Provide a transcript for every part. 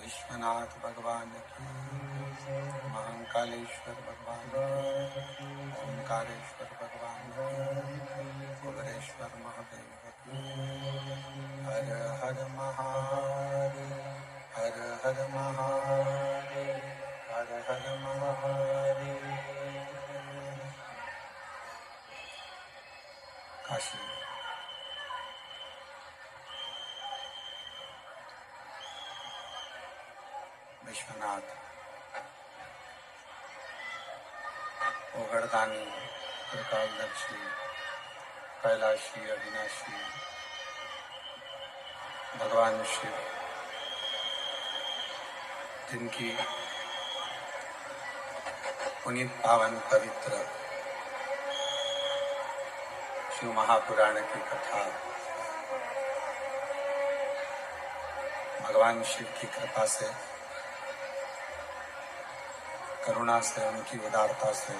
विश्वनाथ भगवान की, महाकालेश्वर भगवान की, ओंकारेश्वर भगवान की, कुबेरेश्वर महादेव की। हर हर महादेव, हर हर महादेव, हर हर महादेव। काशी विश्वनाथ ओगड़दानी, त्रिकालदर्शी, कैलाशी, अविनाशी भगवान शिव, जिनकी पुनीत पावन पवित्र शिव महापुराण की कथा भगवान शिव की कृपा से, करुणा से, उनकी उदारता से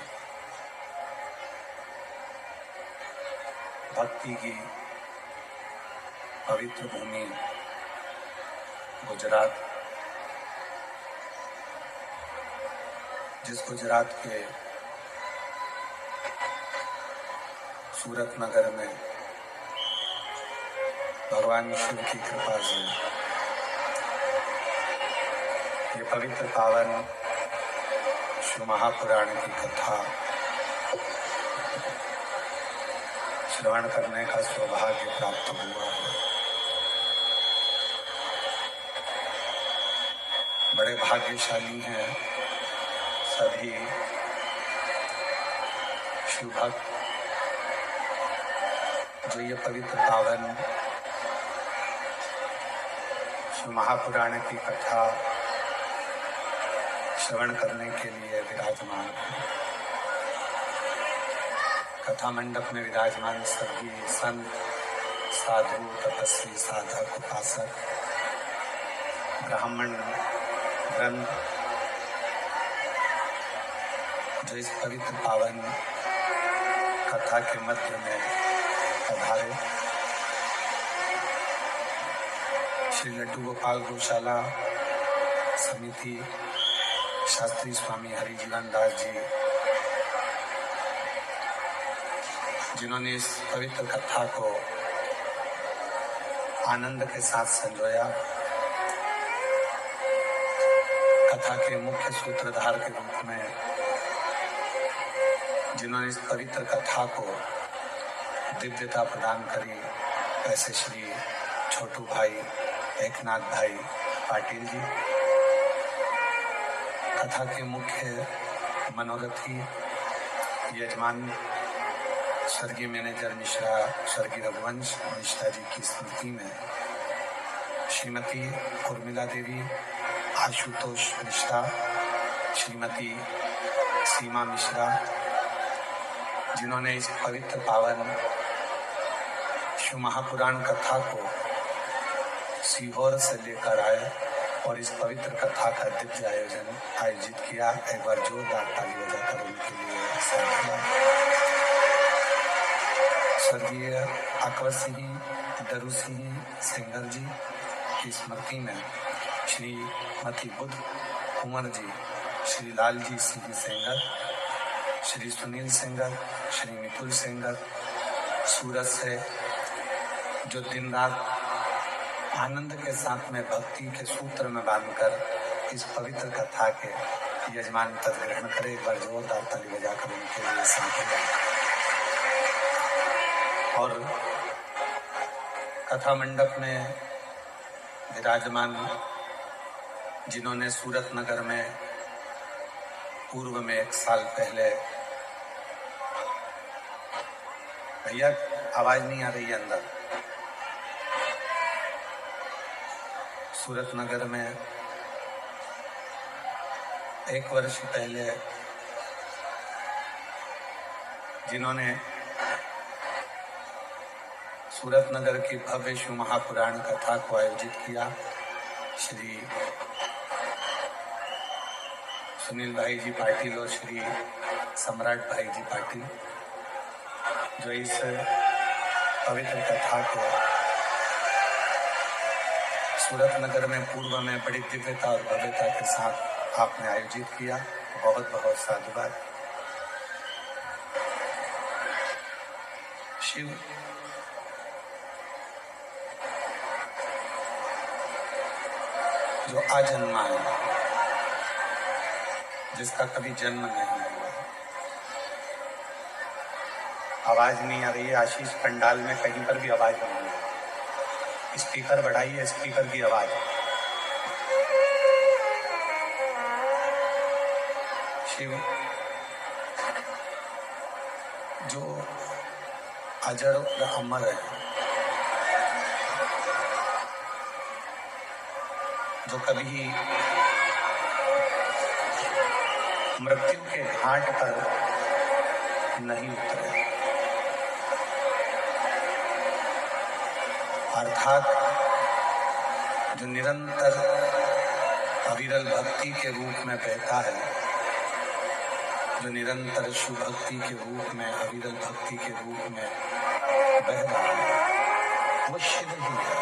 भक्ति की पवित्र भूमि गुजरात, जिस गुजरात के सूरत नगर में भगवान शिव की कृपा से ये पवित्र पावन शिव महापुराण की कथा श्रवण करने का सौभाग्य प्राप्त हुआ है। बड़े भाग्यशाली हैं सभी शिव भक्त जो ये पवित्र पावन शिव महापुराण की कथा श्रवण करने के लिए विराजमान कथा मंडप में विराजमान सभी संत, साधु, तपस्वी, साधक, उपासक, ब्राह्मण, ग्रंथ जो इस पवित्र पावन कथा के मध्य में पधारे। श्री लड्डू गोपाल गौशाला समिति शास्त्री स्वामी हरिजीवन दास जी, जिन्होंने इस पवित्र कथा को आनंद के साथ संजोया, कथा के मुख्य सूत्रधार के रूप में जिन्होंने इस पवित्र कथा को दिव्यता प्रदान करी, ऐसे श्री छोटू भाई एकनाथ भाई पाटिल जी, कथा के मुख्य मनोरथी यजमान स्वर्गीय मैनेजर मिश्रा, स्वर्गीय रघुवंश मिश्रा जी की स्मृति में श्रीमती उर्मिला देवी, आशुतोष मिश्रा, श्रीमती सीमा मिश्रा, जिन्होंने इस पवित्र पावन शिव महापुराण कथा को सीहोर से लेकर आए और इस पवित्र कथा का दिव्य आयोजित किया। एक बार जोरदार ताली बजाकर उनके लिए स्वर्गीय अकबर सिंह दरू सिंह सेंगर जी की स्मृति में श्रीमती बुद्ध कुंवर जी, श्री लाल जी सिंह सेंगर, श्री सुनील सेंगर, श्री मितुल सेंगर, सूरत से जो दिन रात आनंद के साथ में भक्ति के सूत्र में बांधकर इस पवित्र कथा के यजमान पद ग्रहण करे। एक बार जोरदार ताली बजाकर उनके लिए संपूर्ण। और कथा मंडप में विराजमान जिन्होंने सूरत नगर में पूर्व में 1 साल पहले, भैया आवाज नहीं आ रही है अंदर, सूरत नगर में 1 वर्ष पहले जिन्होंने सूरत नगर की भव्य शिव महापुराण कथा को आयोजित किया, श्री सुनील भाई जी पाटिल और श्री सम्राट भाई जी पाटिल, जो इस पवित्र कथा को सूरत नगर में पूर्व में बड़ी दिव्यता और भव्यता के साथ आपने आयोजित किया। बहुत बहुत साधुवाद। शिव जो आजन्मा है, जिसका कभी जन्म नहीं हुआ। आवाज नहीं आ रही है आशीष, पंडाल में कहीं पर भी आवाज नहीं है। स्पीकर बढ़ाइए, स्पीकर की आवाज। शिव जो अजर और अमर है, जो कभी मृत्यु के घाट पर नहीं उतरे, अर्थात जो निरंतर अविरल भक्ति के रूप में बहता है, जो निरंतर शिव भक्ति के रूप में, अविरल भक्ति के रूप में बह रहा है, वो शिव ही है।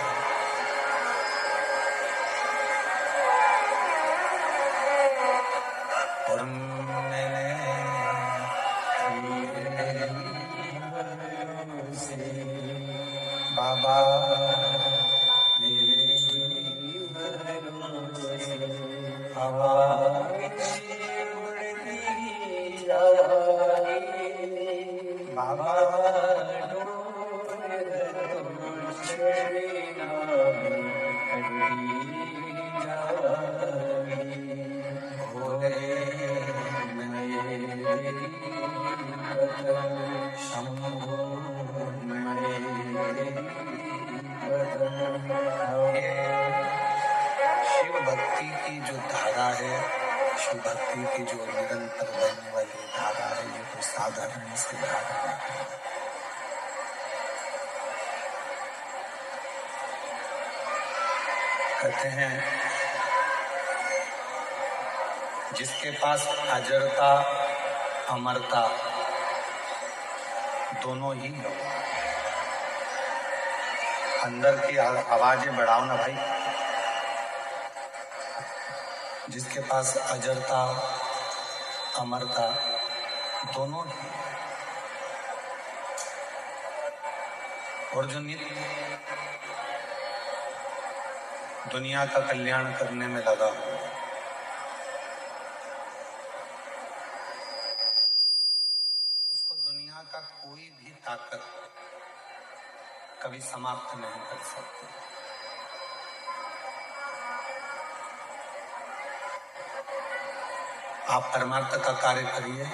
और मैंने बाबा भक्ति की जो धारा है, शिव भक्ति की जो निरंतर बहने वाली धारा है, ये कोई साधारण सी धारा नहीं है। कहते हैं जिसके पास अजरता अमरता दोनों ही हो। अंदर की आवाजें बढ़ाओ ना भाई। जिसके पास अजरता अमरता दोनों ही, और जो नित्य दुनिया का कल्याण करने में लगा हो, उसको दुनिया का कोई भी ताकत कभी समाप्त नहीं कर सकती। आप परमार्थ का कार्य करिए,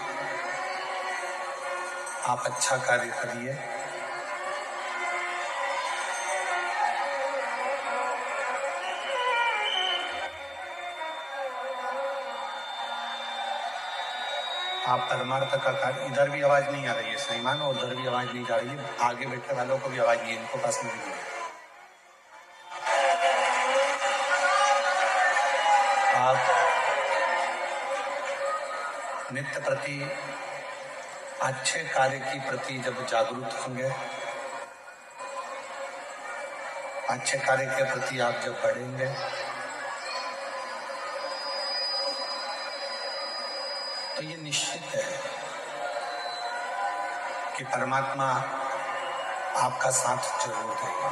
आप अच्छा कार्य करिए, आप परमार्थ का कार्य। इधर भी आवाज नहीं आ रही है श्रीमान, और उधर भी आवाज नहीं जा रही है, आगे बैठे वालों को भी आवाज नहीं है, इनको पास नहीं है। आप नित्य प्रति अच्छे कार्य की प्रति जब जागरूक होंगे, अच्छे कार्य के प्रति आप जब बढ़ेंगे, तो ये निश्चित है कि परमात्मा आपका साथ जरूर देगा।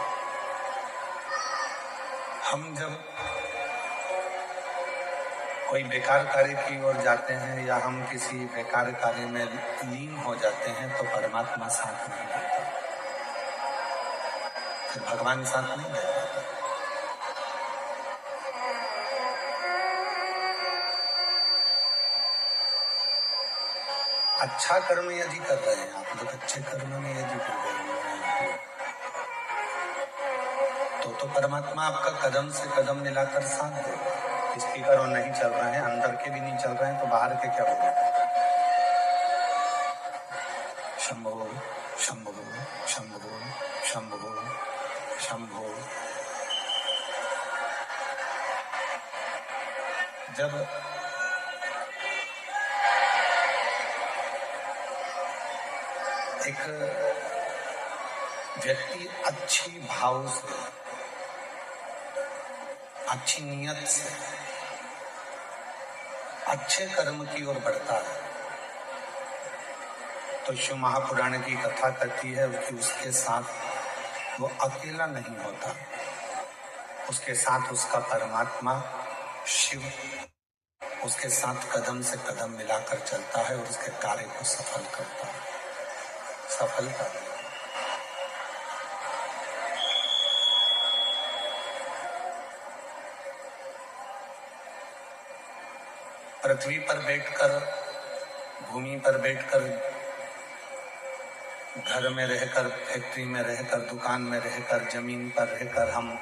हम जब कोई बेकार कार्य की ओर जाते हैं या हम किसी बेकार कार्य में लीन हो जाते हैं, तो परमात्मा साथ नहीं देता, फिर भगवान साथ नहीं देता। अच्छा कर्म यदि कर रहे हैं आप लोग, अच्छे कर्म में यदि कर रहे हैं, तो परमात्मा आपका कदम से कदम मिलाकर साथ देगा। स्पीकर और नहीं चल रहे हैं, अंदर के भी नहीं चल रहे हैं, तो बाहर के क्या बोले? शंभो शंभो शंभो शंभो शंभो। जब एक व्यक्ति अच्छी भाव से, अच्छी नीयत से अच्छे कर्म की ओर बढ़ता है, तो शिव महापुराण की कथा कहती है कि उसके साथ वो अकेला नहीं होता, उसके साथ उसका परमात्मा शिव उसके साथ कदम से कदम मिलाकर चलता है और उसके कार्य को सफल करता है, सफलता। पृथ्वी पर बैठकर, भूमि पर बैठकर, घर में रहकर, फैक्ट्री में रहकर, दुकान में रहकर, जमीन पर रहकर हम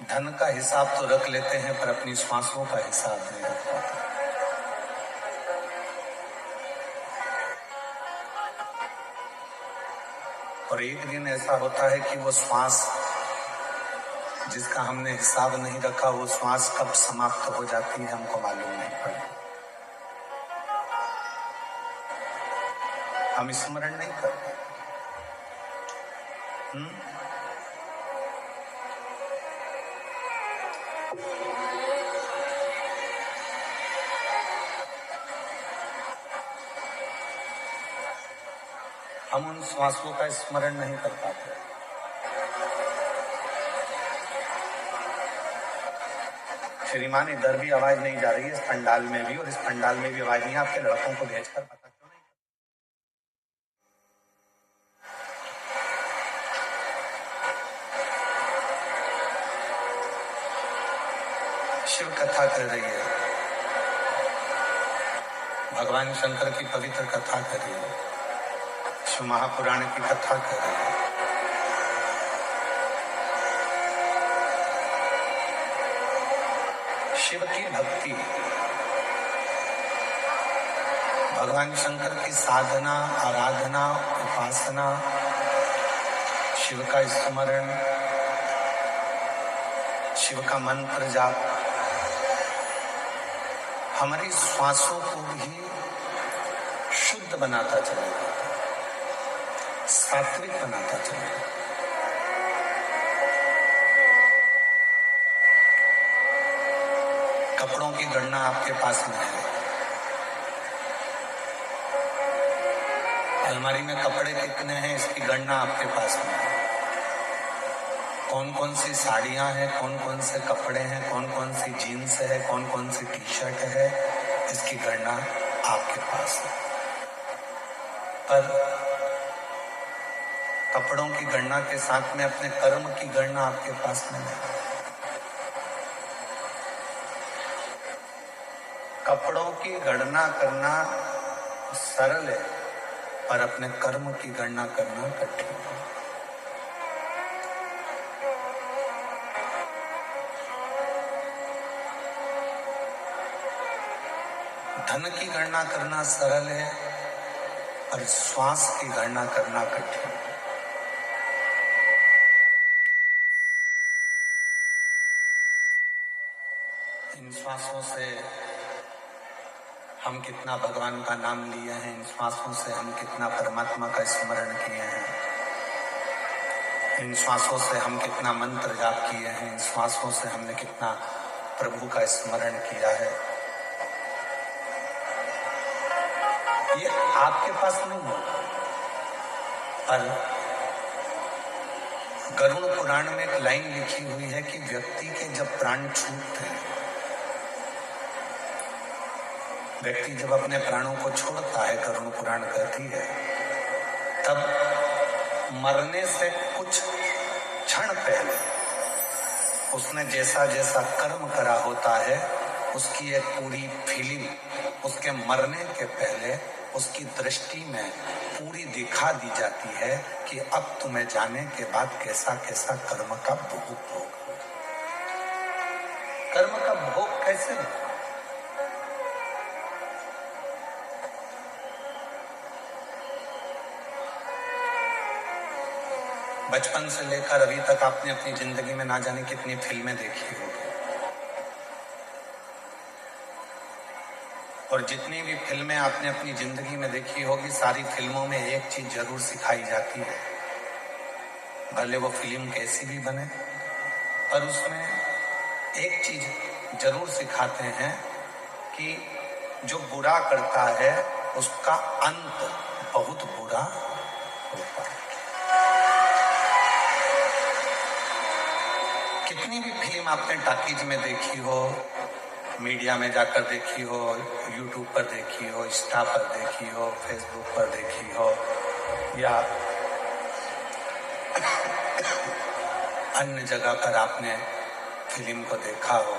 धन का हिसाब तो रख लेते हैं, पर अपनी श्वासों का हिसाब नहीं रख पाते। और एक दिन ऐसा होता है कि वो श्वास जिसका हमने हिसाब नहीं रखा, वो श्वास कब समाप्त हो जाती है हमको मालूम नहीं पड़ता। हम स्मरण नहीं करते। हम उन श्वासों का स्मरण नहीं कर पाते। श्रीमान, इधर भी आवाज नहीं जा रही है, इस पंडाल में भी, और इस पंडाल में भी आवाज नहीं है। आपके लड़कों को भेजकर पता क्यों नहीं? शिव कथा कर रही है, भगवान शंकर की पवित्र कथा कर रही है, शिव महापुराण की कथा कर रही है। शिव की भक्ति, भगवान शंकर की साधना, आराधना, उपासना, शिव का स्मरण, शिव का मंत्र जाप हमारी श्वासों को भी शुद्ध बनाता चलेगा, सात्विक बनाता चलेगा। कपड़ों की गणना आपके पास में है, अलमारी में कपड़े कितने हैं इसकी गणना आपके पास में है। कौन कौन सी साड़ियां हैं, कौन कौन से कपड़े हैं, कौन कौन सी जीन्स है, कौन कौन सी टी शर्ट है, इसकी गणना आपके पास है। पर कपड़ों की गणना के साथ में अपने कर्म की गणना आपके पास में नहीं। कपड़ों की गणना करना सरल है, पर अपने कर्म की गणना करना कठिन है। धन की गणना करना सरल है, पर श्वास की गणना करना कठिन है। इन श्वासों से हम कितना भगवान का नाम लिए हैं, इन श्वासों से हम कितना परमात्मा का स्मरण किए हैं, इन श्वासों से हम कितना मंत्र जाप किए हैं, इन श्वासों से हमने कितना प्रभु का स्मरण किया है, ये आपके पास नहीं होगा। पर गरुड़ पुराण में एक लाइन लिखी हुई है कि व्यक्ति के जब प्राण छूटते हैं, व्यक्ति जब अपने प्राणों को छोड़ता है, गरुड़ पुराण कहती है, तब मरने से कुछ क्षण पहले उसने जैसा जैसा कर्म करा होता है उसकी एक पूरी फीलिंग उसके मरने के पहले उसकी दृष्टि में पूरी दिखा दी जाती है कि अब तुम्हें जाने के बाद कैसा कैसा कर्म का भोग होगा। कर्म का भोग कैसे होगा? बचपन से लेकर अभी तक आपने अपनी जिंदगी में ना जाने कितनी फिल्में देखी होगी, और जितनी भी फिल्में आपने अपनी जिंदगी में देखी होगी, सारी फिल्मों में एक चीज जरूर सिखाई जाती है, भले वो फिल्म कैसी भी बने, पर उसमें एक चीज जरूर सिखाते हैं कि जो बुरा करता है उसका अंत बहुत बुरा होता है। कितनी भी फिल्म आपने टॉकीज में देखी हो, मीडिया में जाकर देखी हो, यूट्यूब पर देखी हो, इंस्टा पर देखी हो, फेसबुक पर देखी हो, या अन्य जगह पर आपने फिल्म को देखा हो,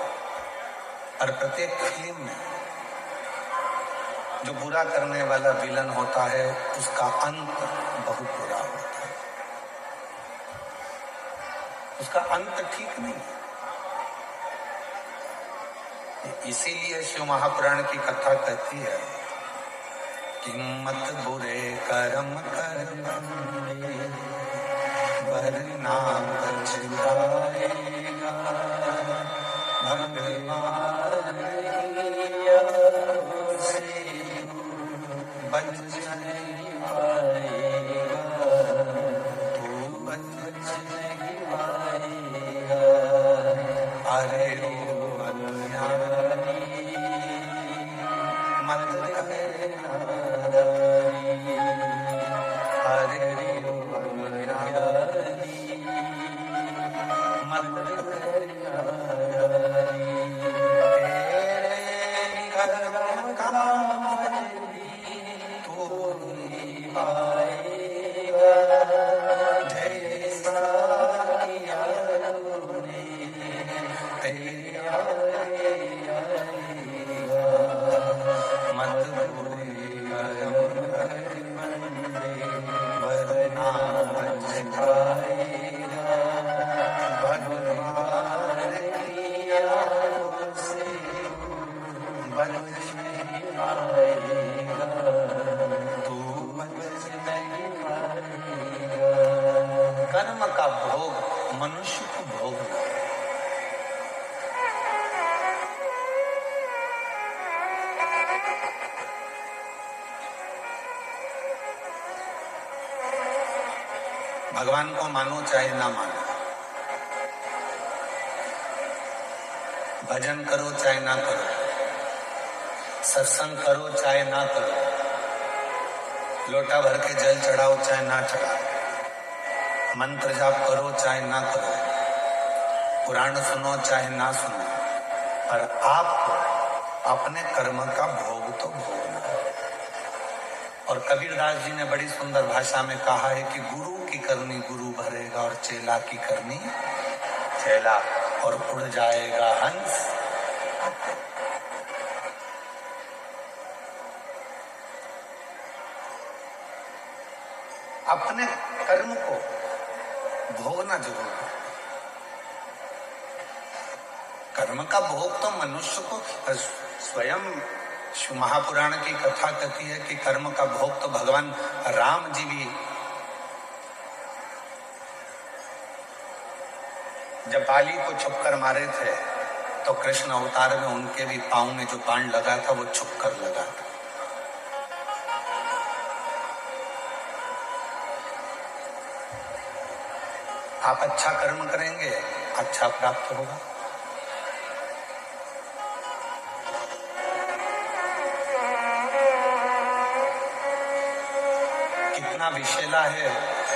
और प्रत्येक फिल्म में जो बुरा करने वाला विलन होता है उसका अंत बहुत बुरा होता है, उसका अंत ठीक नहीं है। इसीलिए शिव महापुराण की कथा कहती है कि मत बुरे कर्म कर वरना पछताएगा, भगवान से बच नहीं पाएगा, तू बच नहीं पाएगा। अरे भगवान भोगना। भगवान को मानो चाहे ना मानो, भजन करो चाहे ना करो, सत्संग करो चाहे ना करो, लोटा भर के जल चढ़ाओ चाहे ना चढ़ाओ, मंत्र जाप करो चाहे ना करो, पुराण सुनो चाहे ना सुनो, पर आपको अपने कर्म का भोग तो भोगना है। और कबीरदास जी ने बड़ी सुंदर भाषा में कहा है कि गुरु की करनी गुरु भरेगा और चेला की करनी चेला, और उड़ जाएगा हंस। अपने कर्म को भोगना जरूर है। कर्म का भोग तो मनुष्य को स्वयं महापुराण की कथा कहती है कि कर्म का भोग तो भगवान राम जी भी, जब बाली को छुपकर मारे थे तो कृष्ण अवतार में उनके भी पांव में जो बाण लगा था वो छुपकर लगा था। आप अच्छा कर्म करेंगे, अच्छा प्राप्त होगा। कितना विषैला है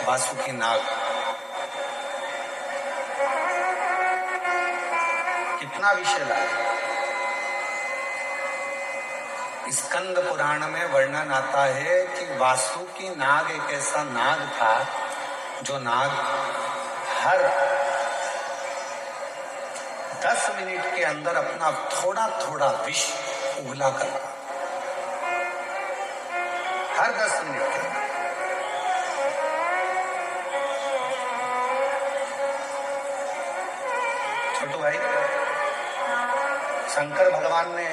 वासुकी नाग, कितना विषैला है। स्कंद पुराण में वर्णन आता है कि वासुकी नाग एक ऐसा नाग था जो नाग हर 10 मिनट के अंदर अपना थोड़ा थोड़ा विष उगला करता, हर 10 मिनट के अंदर। छोटू भाई, शंकर भगवान ने,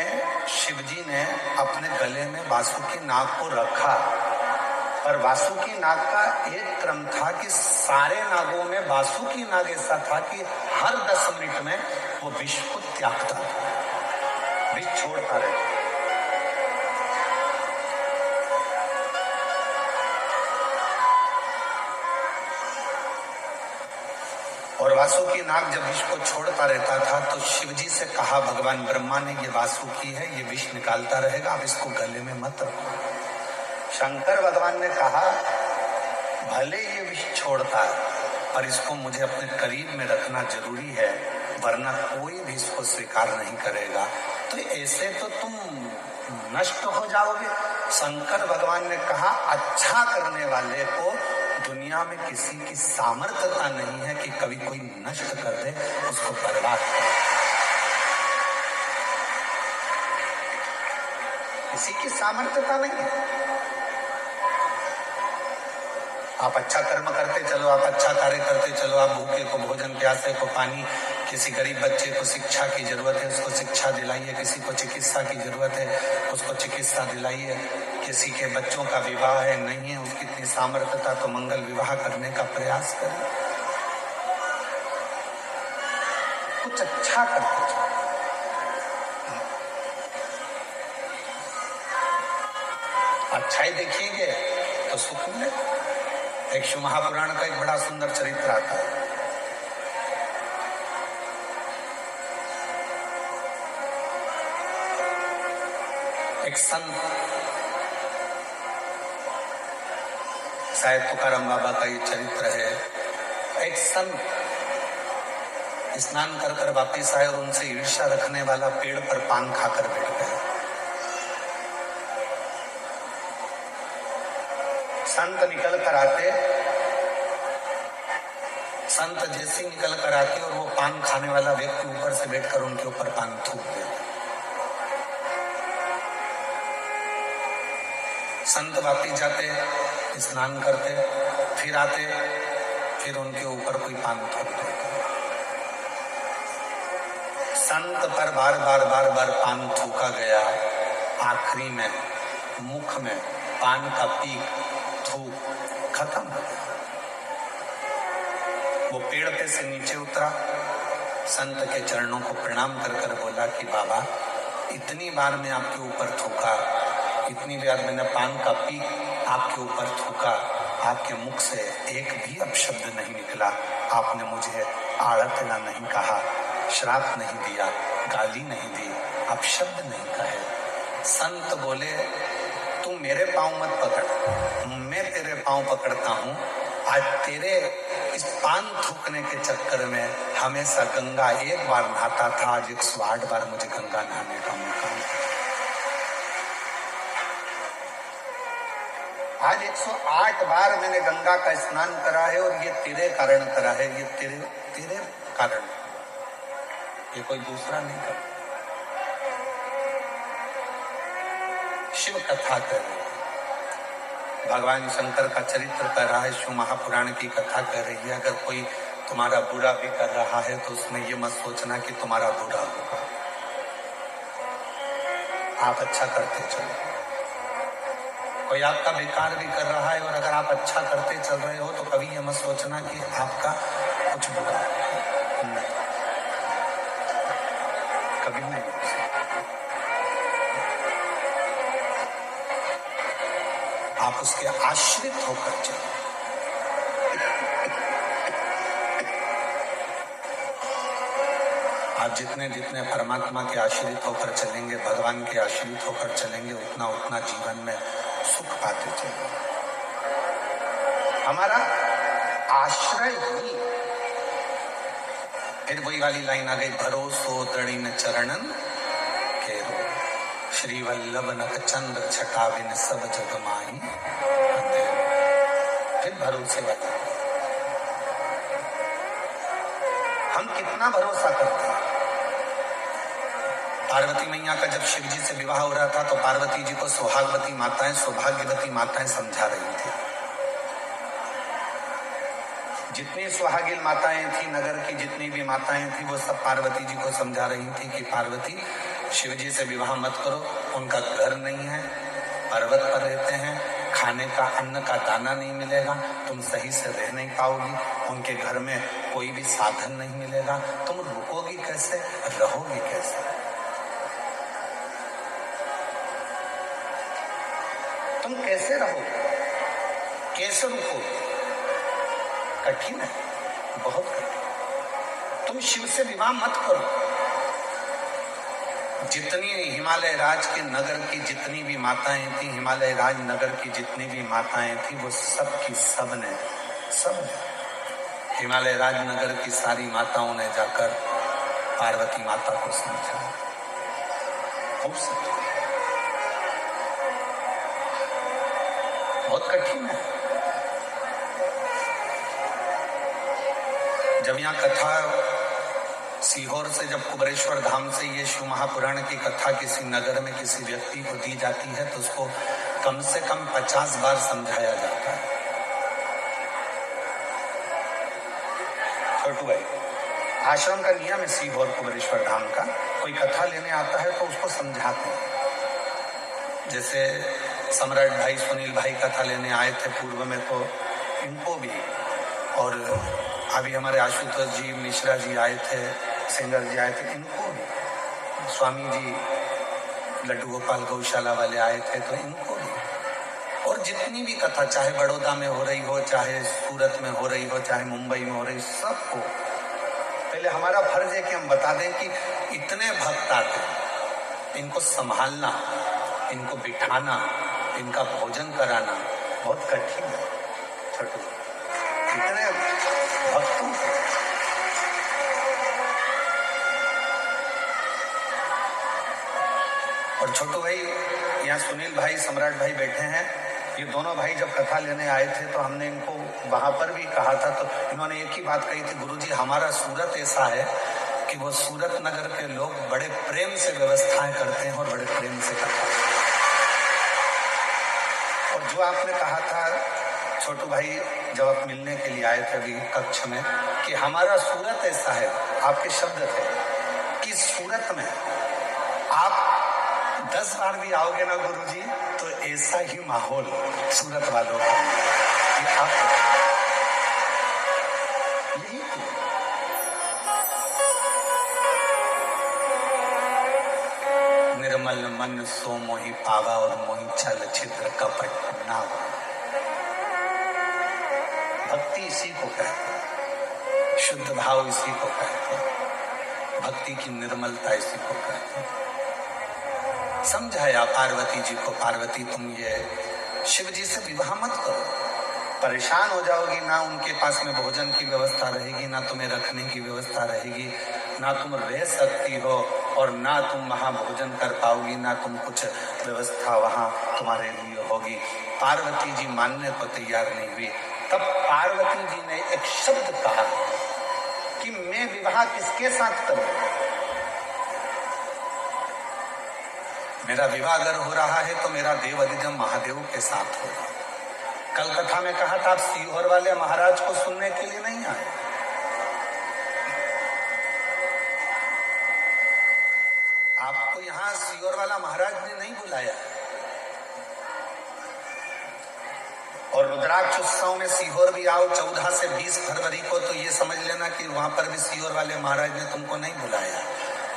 शिवजी ने अपने गले में वासुकी नाग को रखा, पर वासुकी नाग का एक क्रम था कि सारे नागों में वासुकी नाग ऐसा था कि हर 10 मिनट में वो विष को त्यागता था, विष छोड़ता रहता। और वासुकी नाग जब विष को छोड़ता रहता था तो शिवजी से कहा भगवान ब्रह्मा ने, ये वासुकी है, ये विष निकालता रहेगा, आप इसको गले में मत रखो। शंकर भगवान ने कहा भले ये विष छोड़ता है पर इसको मुझे अपने करीब में रखना जरूरी है, वरना कोई भी इसको स्वीकार नहीं करेगा, तो ऐसे तो तुम नष्ट हो जाओगे। शंकर भगवान ने कहा अच्छा करने वाले को दुनिया में किसी की सामर्थ्यता नहीं है कि कभी कोई नष्ट कर दे, उसको बर्बाद कर, किसी की सामर्थ्यता नहीं है। आप अच्छा कर्म करते चलो, आप अच्छा कार्य करते चलो, आप भूखे को भोजन, प्यासे को पानी, किसी गरीब बच्चे को शिक्षा की जरूरत है उसको शिक्षा दिलाइए, किसी को चिकित्सा की जरूरत है उसको चिकित्सा दिलाइए, किसी के बच्चों का विवाह है, नहीं है उसकी इतनी सामर्थ्यता तो मंगल विवाह करने का प्रयास करें। कुछ अच्छा करते चलो। अच्छाई देखिएगे तो सुख मिलेगा। एक शिव महापुराण का एक बड़ा सुंदर चरित्र आता है। एक संत, शायद तुकाराम बाबा का ये चरित्र है। एक संत स्नान कर कर वापिस आए और उनसे ईर्ष्या रखने वाला पेड़ पर पान खाकर बैठ गया। संत निकल कर आते, संत जैसे निकल कर आते और वो पान खाने वाला व्यक्ति ऊपर से बैठकर उनके ऊपर पान थूक देता। संत वापिस जाते, स्नान करते, फिर आते, फिर उनके ऊपर कोई पान थूक देता। संत पर बार बार पान थूका गया। आखिरी में मुख में पान का पीक, थूक खत्म हो गया। वो पेड़ पे से नीचे उतरा, संत के चरणों को प्रणाम कर कर बोला कि बाबा, इतनी बार मैं आपके ऊपर थूका, इतनी बार मैंने पान का पीक आपके ऊपर थूका, आपके मुख से एक भी अपशब्द नहीं निकला। आपने मुझे आड़तला नहीं कहा, श्राप नहीं दिया, गाली नहीं दी, अपशब्द नहीं कहे। संत बोले, तू मेरे पांव मत पकड़, मैं तेरे पांव पकड़ता हूं। आज तेरे इस पान थूकने के चक्कर में हमेशा गंगा एक बार नहाता था, आज 108 बार मुझे गंगा नहाने का मौका मिला। आज 108 बार मैंने गंगा का स्नान करा है और ये तेरे कारण करा है, ये तेरे कारण, ये कोई दूसरा नहीं कर। शिव कथा कर रही है, भगवान शंकर का चरित्र कर रहा है, शिव महापुराण की कथा कर रही है। अगर कोई तुम्हारा बुरा भी कर रहा है तो उसमें ये मत सोचना कि तुम्हारा बुरा होगा, आप अच्छा करते चलो। कोई आपका बेकार भी कर रहा है और अगर आप अच्छा करते चल रहे हो तो कभी ये मत सोचना कि आपका कुछ बुरा नहीं, कभी नहीं। आप उसके आश्रित होकर चलो। आप जितने जितने परमात्मा के आश्रित होकर चलेंगे, भगवान के आश्रित होकर चलेंगे, उतना उतना जीवन में सुख पाते चलेंगे। हमारा आश्रय ही, फिर वही वाली लाइन आ गई, भरोसो दृढ़ चरणन केरो, श्री वल्लभ नख चंद्र छटा बिन सब जग माही। फिर भरोसे वाला, हम कितना भरोसा करते हैं। पार्वती मैया का जब शिव जी से विवाह हो रहा था तो पार्वती जी को सुहागवती माताएं, सौभाग्यवती माताएं समझा रही थी। जितनी सुहागिन माताएं थी, नगर की जितनी भी माताएं थी, वो सब पार्वती जी को समझा रही थी कि पार्वती, शिव जी से विवाह मत करो, उनका घर नहीं है, पर्वत पर रहते हैं, खाने का अन्न का दाना नहीं मिलेगा, तुम सही से रह नहीं पाओगी, उनके घर में कोई भी साधन नहीं मिलेगा, तुम रुकोगी कैसे, रहोगी कैसे, तुम कैसे रहोगे, कैसे रुकोगे। कठिन है, बहुत कठिन। तुम शिव से विवाह मत करो। जितनी हिमालय राज के नगर की जितनी भी माताएं थी, हिमालय राज नगर की जितनी भी माताएं थी, वो सब की सब ने हिमालय राज नगर की सारी माताओं ने जाकर पार्वती माता को समझाया। बहुत कठिन है। जब यहाँ कथा सीहोर से, जब कुबरेश्वर धाम से ये शिव महापुराण की कथा किसी नगर में किसी व्यक्ति को दी जाती है तो उसको कम से कम 50 बार समझाया जाता है। छोटू भाई, आश्रम का नियम है सीहोर कुबरेश्वर धाम का, कोई कथा लेने आता है तो उसको समझाते हैं। जैसे सम्राट भाई सुनील भाई कथा लेने आए थे पूर्व में, तो इनको भी, और अभी हमारे आशुतोष जी मिश्रा जी आए थे, सिंगर जी आए थे, इनको भी, स्वामी जी लड्डू गोपाल गौशाला वाले आए थे तो इनको भी, और जितनी भी कथा चाहे बड़ौदा में हो रही हो, चाहे सूरत में हो रही हो, चाहे मुंबई में हो रही, सबको पहले हमारा फर्ज है कि हम बता दें कि इतने भक्त आते, इनको संभालना, इनको बिठाना, इनका भोजन कराना बहुत कठिन है। छोटू, इतने भक्तों और छोटू भाई, यहाँ सुनील भाई, सम्राट भाई बैठे हैं, ये दोनों भाई जब कथा लेने आए थे तो हमने इनको वहां पर भी कहा था, तो इन्होंने एक ही बात कही थी, गुरुजी हमारा सूरत ऐसा है कि वो सूरत नगर के लोग बड़े प्रेम से व्यवस्थाएं करते हैं और बड़े प्रेम से कथा। और जो आपने कहा था छोटू भाई जब आप मिलने के लिए आए थे अभी कक्ष में, कि हमारा सूरत ऐसा है, आपके शब्द थे कि सूरत में आप 10 बार भी आओगे ना गुरुजी तो ऐसा ही माहौल सूरत वालों का, यही निर्मल मन सो मोहि पावा और मोहि छल छिद्र कपट ना हो। भक्ति इसी को कहते हैं, शुद्ध भाव इसी को कहते हैं, भक्ति की निर्मलता इसी को कहते हैं। समझाया पार्वती जी को, पार्वती तुम ये शिव जी से विवाह मत करो, परेशान हो जाओगी, ना उनके पास में भोजन की व्यवस्था रहेगी, ना तुम्हें रखने की व्यवस्था रहेगी, ना तुम रह सकती हो और ना तुम वहां भोजन कर पाओगी, ना तुम कुछ व्यवस्था वहां तुम्हारे लिए होगी। पार्वती जी मानने को तैयार नहीं हुई। तब पार्वती जी ने एक शब्द कहा कि मैं विवाह किसके साथ करूं? मेरा विवाह अगर हो रहा है तो मेरा देव अधिजम महादेव के साथ होगा। कल कथा में कहा था आप सीहोर वाले महाराज को सुनने के लिए नहीं आए, आपको यहां सीहोर वाला महाराज ने नहीं बुलाया। और रुद्राक्ष उत्सव में सीहोर भी आओ 14 से 20 फरवरी को, तो ये समझ लेना कि वहां पर भी सीहोर वाले महाराज ने तुमको नहीं बुलाया।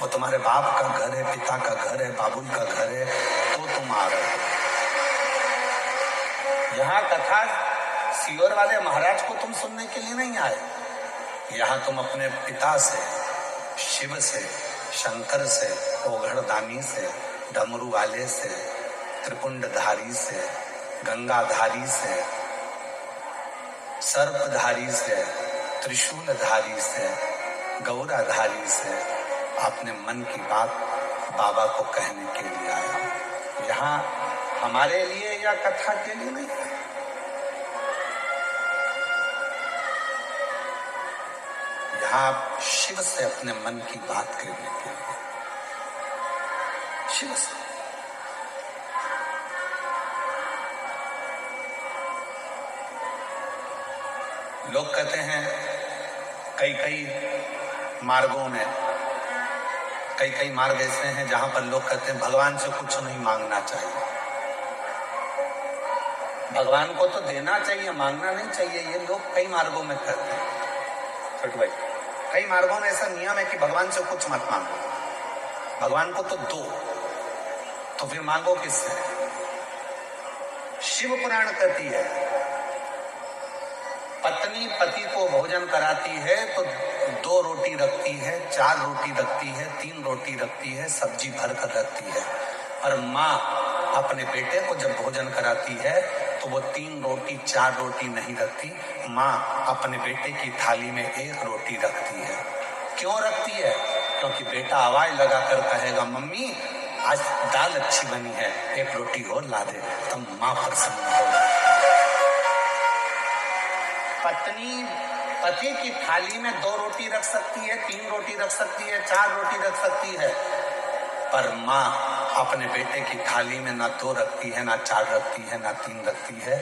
वो तुम्हारे बाप का घर है, पिता का घर है, बाबुल का घर है, तो तुम आ रहे हो। यहाँ कथा सीहोर वाले महाराज को तुम सुनने के लिए नहीं आए, यहाँ तुम अपने पिता से, शिव से, शंकर से, ओघड़दानी से, डमरू वाले से, त्रिपुंडधारी से, गंगाधारी से, सर्पधारी से, त्रिशूलधारी से, गौराधारी से अपने मन की बात बाबा को कहने के लिए आया। यहाँ हमारे लिए या कथा के लिए नहीं, यहाँ शिव से अपने मन की बात कहने के लिए, शिव से। लोग कहते हैं कई मार्गों में, कई मार्ग ऐसे हैं जहां पर लोग कहते हैं भगवान से कुछ नहीं मांगना चाहिए, भगवान को तो देना चाहिए, मांगना नहीं चाहिए। ये लोग कई मार्गों में कहते हैं। छोटे भाई, कई मार्गों में ऐसा नियम है कि भगवान से कुछ मत मांगो, भगवान को तो दो, तो फिर मांगो किससे? शिव पुराण कहती है पत्नी पति को भोजन कराती है तो 2 रोटी रखती है, 4 रोटी रखती है, 3 रोटी रखती है, सब्जी भर कर रखती है। और माँ अपने बेटे को जब भोजन कराती है तो वो 3 रोटी 4 रोटी नहीं रखती, माँ अपने बेटे की थाली में 1 रोटी रखती है। क्यों रखती है? क्योंकि बेटा आवाज लगाकर कहेगा मम्मी आज दाल अच्छी बनी है, 1 रोटी और ला दे, तब माँ प्रसन्न होगी। पत्नी पति की थाली में 2 रोटी रख सकती है, 3 रोटी रख सकती है, 4 रोटी रख सकती है, पर माँ अपने बेटे की थाली में ना 2 रखती है, ना 4 रखती है, ना 3 रखती है।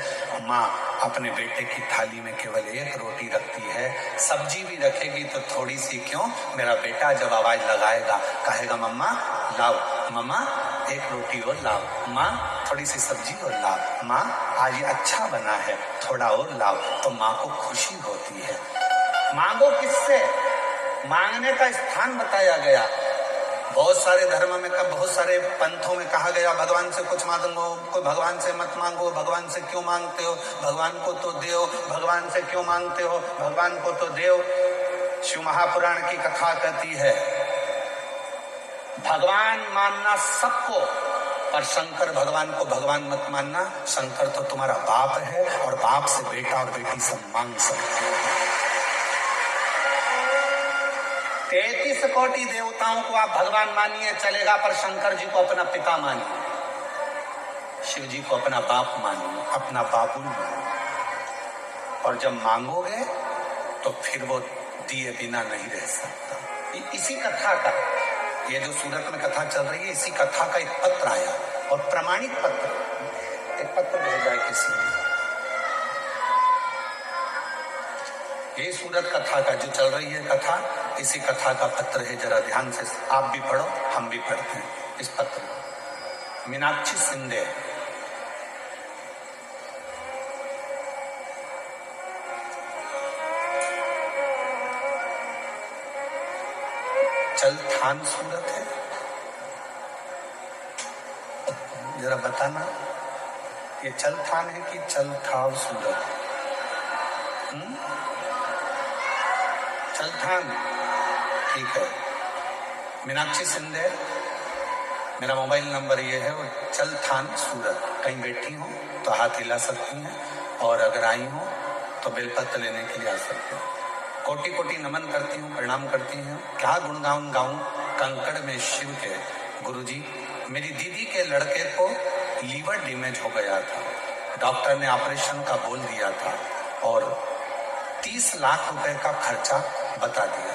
माँ अपने बेटे की थाली में केवल 1 रोटी रखती है। सब्जी भी रखेगी तो थोड़ी सी, क्यों? मेरा बेटा जब आवाज लगाएगा कहेगा मम्मा लाओ, मम्मा 1 रोटी और लाओ, माँ थोड़ी सी सब्जी और लाओ, माँ आज ये अच्छा बना है थोड़ा और लाओ, तो माँ को खुशी होती है। मांगो किससे? मांगने का स्थान बताया गया। बहुत सारे धर्म में, बहुत सारे पंथों में कहा गया भगवान से कुछ मांगो, कोई भगवान से मत मांगो, भगवान से क्यों मांगते हो, भगवान को तो देओ, भगवान से क्यों मांगते हो, भगवान को तो देओ। शिव महापुराण की कथा कहती है भगवान मानना सबको, और शंकर भगवान को भगवान मत मानना। शंकर तो तुम्हारा बाप है और बाप से बेटा और बेटी सब मांग सकते हैं। 33 कोटि देवताओं को आप भगवान मानिए चलेगा, पर शंकर जी को अपना पिता मानिए, शिव जी को अपना बाप मानिए, अपना बाबुल मानिए। और जब मांगोगे तो फिर वो दिए बिना नहीं रह सकता। इसी कथा का, ये जो सूरत में कथा चल रही है, इसी कथा का एक पत्र आया, और प्रमाणित पत्र, एक पत्र भेजा है किसी ने। ये सूरत कथा का जो चल रही है कथा, इसी कथा का पत्र है। जरा ध्यान से आप भी पढ़ो, हम भी पढ़ते हैं इस पत्र को। मीनाक्षी सिंधे, चल थान सूरत है, जरा बताना, ये चलथान है कि चलथाव सूरत? चलथान, ठीक है। मीनाक्षी सिंधे, मेरा मोबाइल नंबर ये है, वो चलथान सूरत। कहीं बैठी हो तो हाथ हिला सकती हैं, और अगर आई हो तो बेलपत्र लेने के लिए आ सकते हैं। कोटि कोटि नमन करती हूँ, प्रणाम करती हूँ। क्या गुणगान गाऊं कंकड़ में शिव के। गुरुजी, मेरी दीदी के लड़के को लीवर डैमेज हो गया था, डॉक्टर ने ऑपरेशन का बोल दिया था और 30 लाख रुपए का खर्चा बता दिया।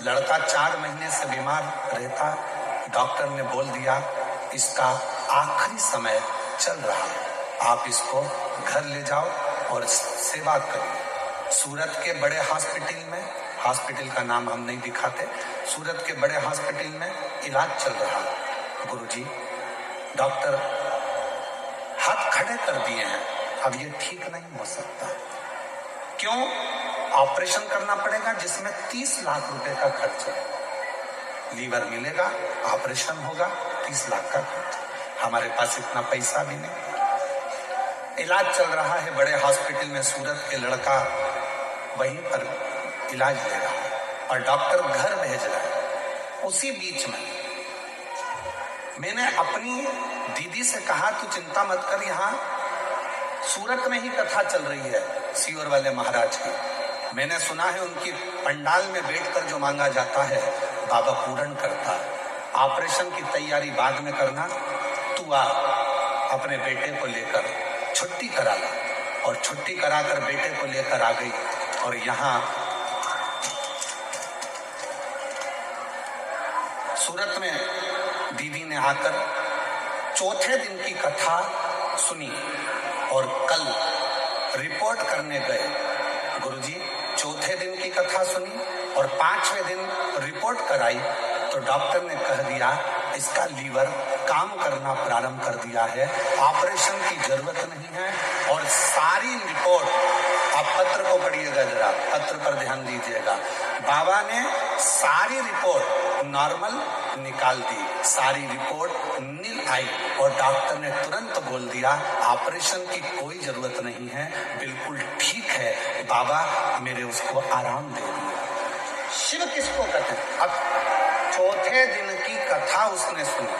लड़का 4 महीने से बीमार रहता, डॉक्टर ने बोल दिया इसका आखिरी समय चल रहा है, आप इसको घर ले जाओ और सेवा करिए। सूरत के बड़े हॉस्पिटल में, हॉस्पिटल का नाम हम नहीं दिखाते, सूरत के बड़े हॉस्पिटल में इलाज चल रहा है। गुरुजी, डॉक्टर हाथ खड़े कर दिए हैं, अब ये ठीक नहीं हो सकता। क्यों? ऑपरेशन करना पड़ेगा जिसमें 30 लाख रुपए का खर्च है। लीवर मिलेगा, ऑपरेशन होगा, 30 लाख का खर्च। हमारे पास इतना पैसा भी नहीं। इलाज चल रहा है बड़े हॉस्पिटल में, सूरत के लड़का वहीं पर इलाज ले रहा है और डॉक्टर घर भेज रहा है। उसी बीच में मैंने अपनी दीदी से कहा तू चिंता मत कर, यहाँ सूरत में ही कथा चल रही है सीवर वाले महाराज की। मैंने सुना है उनकी पंडाल में बैठकर जो मांगा जाता है बाबा पूर्ण करता है। ऑपरेशन की तैयारी बाद में करना, तू आ अपने बेटे को लेकर छुट्टी करा ला। और छुट्टी कराकर बेटे को लेकर आ गई और यहाँ सूरत में दीदी ने आकर चौथे दिन की कथा सुनी और कल रिपोर्ट करने गए। गुरुजी, चौथे दिन की कथा सुनी और 5वें दिन रिपोर्ट कराई तो डॉक्टर ने कह दिया इसका लीवर काम करना प्रारंभ कर दिया है, ऑपरेशन की जरूरत नहीं है। और सारी रिपोर्ट, आप पत्र को पढ़िएगा जरा, पत्र पर ध्यान दीजिएगा। बाबा ने सारी रिपोर्ट नॉर्मल निकाल दी, सारी रिपोर्ट नील आई और डॉक्टर ने तुरंत बोल दिया ऑपरेशन की कोई जरूरत नहीं है, बिल्कुल ठीक है, बाबा मेरे उसको आराम दे दिया। शिव किसको कहते हैं? अब चौथे दिन की कथा उसने सुनी,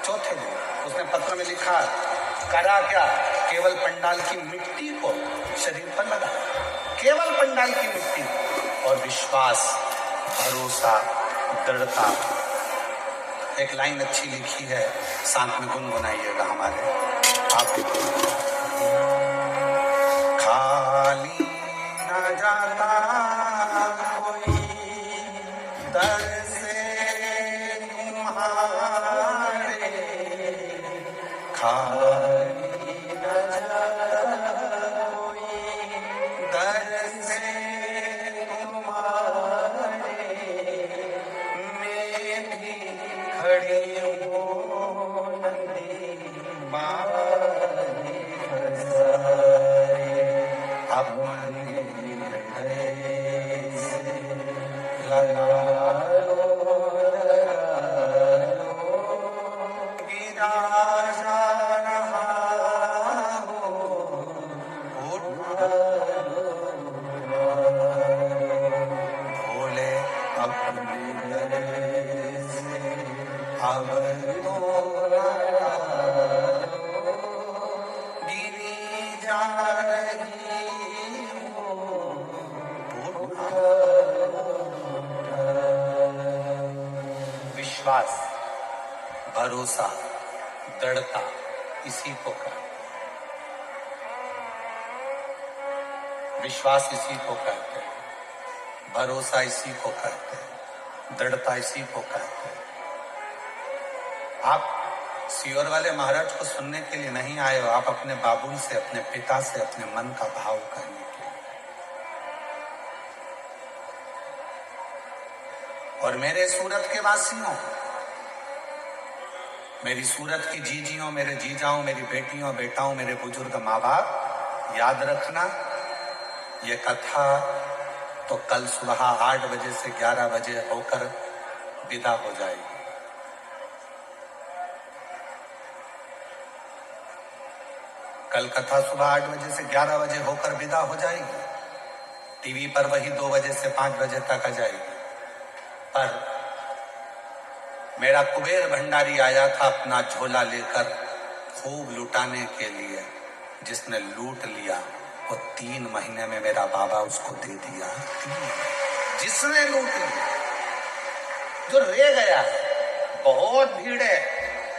चौथे दिन उसने पत्र में लिखा, करा क्या? केवल पंडाल की मिट्टी को शरीर पर लगा, केवल पंडाल की मिट्टी, और विश्वास, भरोसा, दृढ़ता। एक लाइन अच्छी लिखी है, साथ में गुनगुनाइएगा हमारे। आप खाली न जाता कोई दर से तुम्हारे, खाली न जाता कोई दर से तुम्हारे, मैं भी खड़ी हूँ नंदी बारी फसाए, अपने हृदय से लगा लो, गिरा जा रहा हो, उठा लो, भोले अपने हृदय से अब तो लगा लो, गिरी जा रही हो, उठा विश्वास, भरोसा, दृढ़ता, इसी को कहते हैं। विश्वास इसी को कहते हैं, भरोसा इसी को कहते हैं, दृढ़ता इसी को कहते हैं। आप सीवर वाले महाराज को सुनने के लिए नहीं आए हो, आप अपने बाबुल से, अपने पिता से, अपने मन का भाव करने के लिए। और मेरे सूरत के वासियों, मेरी सूरत की जीजियों, मेरे जीजाओं, मेरी बेटियों, बेटाओं, मेरे बुजुर्ग माँ बाप, याद रखना ये कथा तो कल सुबह 8 बजे से 11 बजे होकर विदा हो जाएगी। कल कथा सुबह 8 बजे से 11 बजे होकर विदा हो जाएगी, टीवी पर वही 2 बजे से 5 बजे तक आ जाएगी। पर मेरा कुबेर भंडारी आया था अपना झोला लेकर खूब लुटाने के लिए, जिसने लूट लिया वो 3 महीने में मेरा बाबा उसको दे दिया। जिसने लूट लिया, जो रह गया, बहुत भीड़ है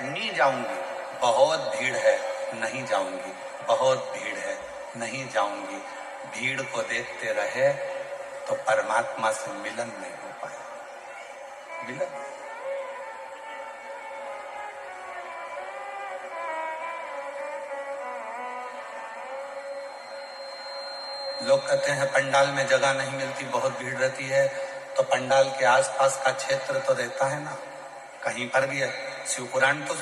नहीं जाऊंगी, बहुत भीड़ है नहीं जाऊंगी, बहुत भीड़ है नहीं जाऊंगी। भीड़ को देखते रहे तो परमात्मा से मिलन नहीं हो पाया। मिलन लोग कहते हैं पंडाल में जगह नहीं मिलती, बहुत भीड़ रहती है, तो पंडाल के आसपास का क्षेत्र तो रहता है ना, कहीं पर भी है। शिवपुराण तो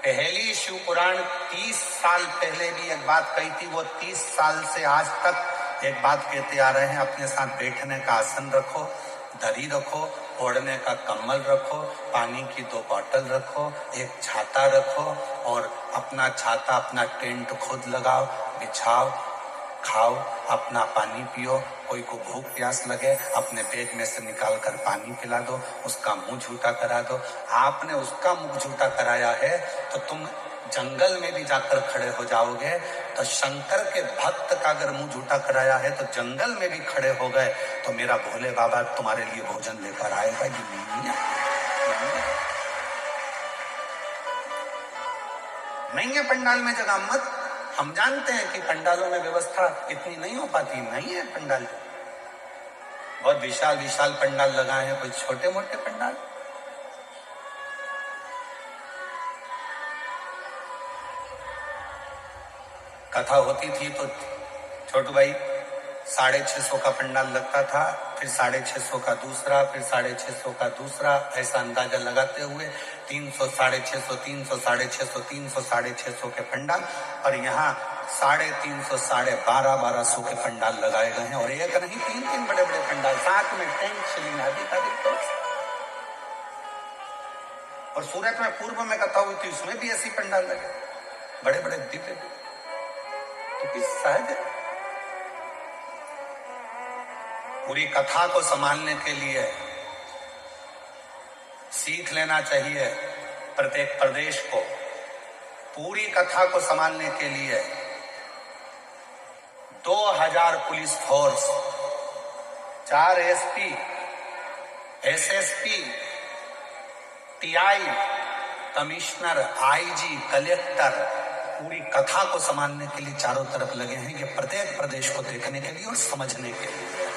पहली शिवपुराण 30 साल पहले भी एक बात कही थी, वो 30 साल से आज तक एक बात कहते आ रहे हैं, अपने साथ बैठने का आसन रखो, दरी रखो, ओढ़ने का कम्बल रखो, पानी की 2 बॉटल रखो, एक छाता रखो और अपना छाता अपना टेंट खुद लगाओ, बिछाओ, खाओ, अपना पानी पियो। कोई को भूख प्यास लगे अपने बैग में से निकाल कर पानी पिला दो, उसका मुंह झूठा करा दो। आपने उसका मुंह झूठा कराया है तो तुम जंगल में भी जाकर खड़े हो जाओगे, तो शंकर के भक्त का अगर मुंह झूठा कराया है तो जंगल में भी खड़े हो गए तो मेरा भोले बाबा तुम्हारे लिए भोजन लेकर आएगा कि नहीं है। पंडाल में जगह मत, हम जानते हैं कि पंडालों में व्यवस्था इतनी नहीं हो पाती, नहीं है पंडाल, बहुत विशाल विशाल पंडाल लगाए हैं, कोई छोटे मोटे पंडाल। कथा होती थी तो छोटू भाई 650 का पंडाल लगता था, फिर 650 का दूसरा, फिर 650 का दूसरा, ऐसा अंदाजा लगाते हुए 300, 650, 300, 650, 300, 650 के पंडाल, और यहाँ 350, 1250 के पंडाल लगाए गए हैं। और एक नहीं, 3 बड़े बड़े पंडाल, साथ में टेंट शिलिंग आदि। और सूरत में पूर्व में कथा हुई थी, उसमें भी ऐसी पंडाल लगे, बड़े बड़े दिव्य, क्योंकि शायद पूरी कथा को संभालने के लिए सीख लेना चाहिए प्रत्येक प्रदेश को। पूरी कथा को संभालने के लिए 2000 police force, 4 SP, SSP, TI, commissioner, IG, collector, पूरी कथा को संभालने के लिए चारों तरफ लगे हैं, ये प्रत्येक प्रदेश को देखने के लिए और समझने के लिए।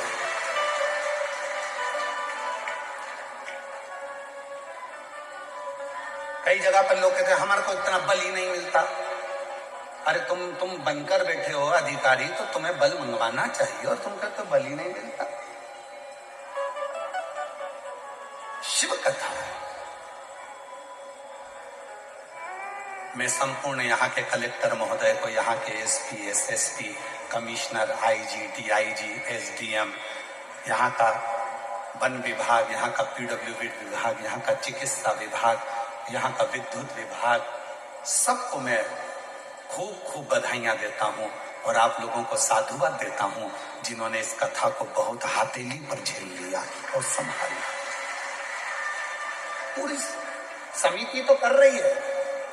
कई जगह पर लोग कहते हैं हमारे को इतना बल ही नहीं मिलता। अरे तुम बनकर बैठे हो अधिकारी, तो तुम्हें बल मंगवाना चाहिए, और तुम कहते हो बल ही नहीं मिलता। शिव कथा है। मैं संपूर्ण यहाँ के कलेक्टर महोदय को, यहाँ के SP, SSP, commissioner, IG, DIG, SDM, यहाँ का वन विभाग, यहाँ का पीडब्ल्यूडी विभाग, यहाँ का चिकित्सा विभाग, यहाँ का विद्युत विभाग, सबको मैं खूब बधाइयां देता हूँ और आप लोगों को साधुवाद देता हूँ जिन्होंने इस कथा को बहुत हथेली पर झेल लिया और संभाला। पूरी समिति तो कर रही है,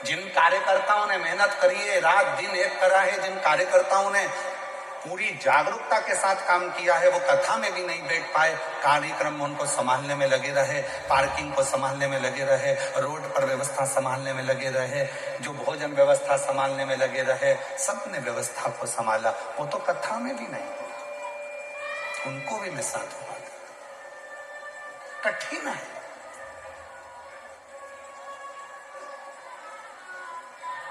जिन कार्यकर्ताओं ने मेहनत करी है, रात दिन एक करा है, जिन कार्यकर्ताओं ने पूरी जागरूकता के साथ काम किया है, वो कथा में भी नहीं बैठ पाए, कार्यक्रम उनको संभालने में लगे रहे, पार्किंग को संभालने में लगे रहे, रोड पर व्यवस्था संभालने में लगे रहे, जो भोजन व्यवस्था संभालने में लगे रहे, सबने व्यवस्था को संभाला। वो तो कथा में भी नहीं, उनको भी मैं साधुवाद देता। कठिन है,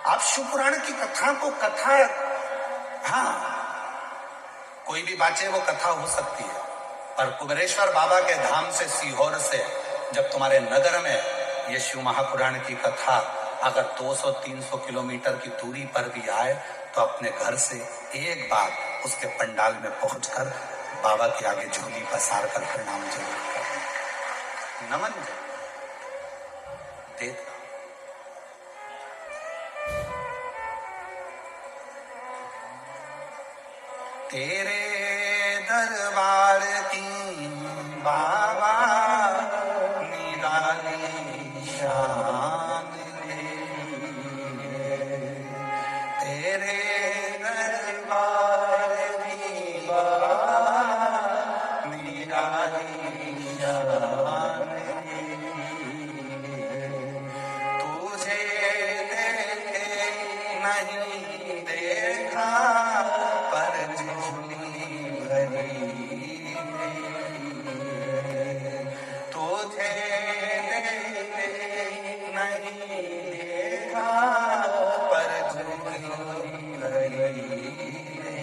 आप शिवपुराण की कथा को कथा, हाँ कोई भी बाचे वो कथा हो सकती है, पर कुबेरेश्वर बाबा के धाम से, सीहोर से जब तुम्हारे नगर में ये शिव महापुराण की कथा अगर 200-300 किलोमीटर की दूरी पर भी आए तो अपने घर से एक बार उसके पंडाल में पहुंचकर बाबा के आगे झोली पसार कर प्रणाम जरूर करें, नमन देता। तेरे दरबार की बाबा निराली शान है। तेरे दरबार की बाबा निराली शान है। तुझे देखे नहीं देखा पर झोली भरी है। तुझे देखे नहीं देखा पर झोली भरी है।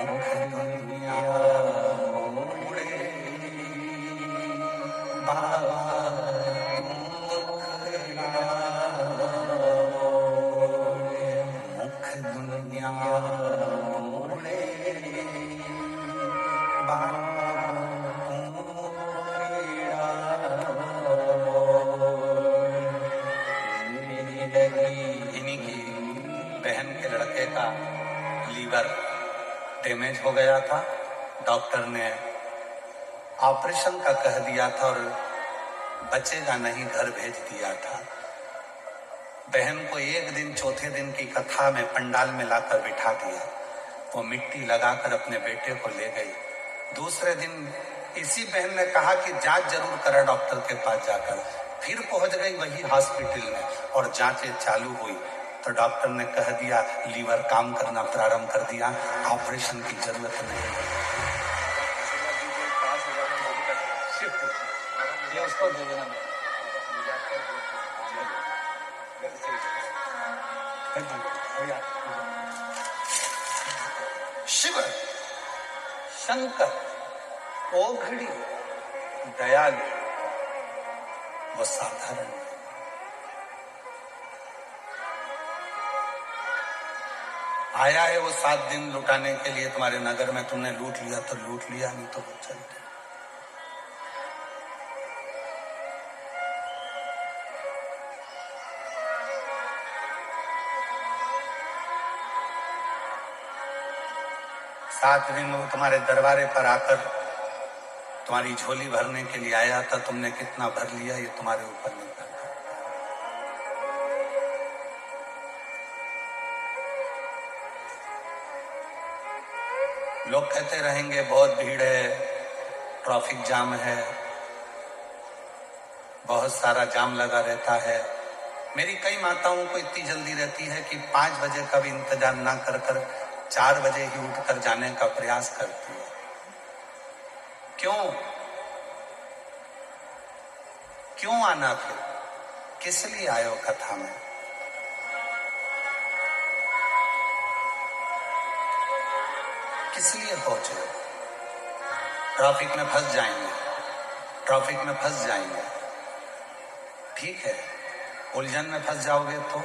मुख दुनिया मोड़े बाबा मुख दुनिया मोड़े इन्हीं की बहन के लड़के का लीवर डैमेज हो गया था। डॉक्टर ने ऑपरेशन का कह दिया था और बचेगा नहीं, घर भेज दिया था। बहन को एक दिन चौथे दिन की कथा में पंडाल में लाकर बिठा दिया। वो मिट्टी लगाकर अपने बेटे को ले गई। दूसरे दिन इसी बहन ने कहा कि जांच जरूर करा डॉक्टर के पास जाकर। फिर पहुंच गई वही हॉस्पिटल में और जांचें चालू हुई तो डॉक्टर ने कह दिया लीवर काम करना प्रारंभ कर दिया, ऑपरेशन की जरूरत नहीं। उसको दे देना। शिव शंकर ओघड़ी दयालु वो साधारण आया है। वो 7 दिन लुटाने के लिए तुम्हारे नगर में। तुमने लूट लिया तो लूट लिया, नहीं तो वो चल गया। सात दिन वो तुम्हारे दरबारे पर आकर तुम्हारी झोली भरने के लिए आया था। तुमने कितना भर लिया ये तुम्हारे ऊपर निर्भर करता है। लोग कहते रहेंगे बहुत भीड़ है, ट्रैफिक जाम है, बहुत सारा जाम लगा रहता है। मेरी कई माताओं को इतनी जल्दी रहती है कि 5 बजे का भी इंतजार ना कर 4 बजे ही उठकर जाने का प्रयास करती है। क्यों आना? फिर किस लिए आयो कथा में? किस लिए पहुंचे? ट्रैफिक में फंस जाएंगे। ठीक है, उलझन में फंस जाओगे तो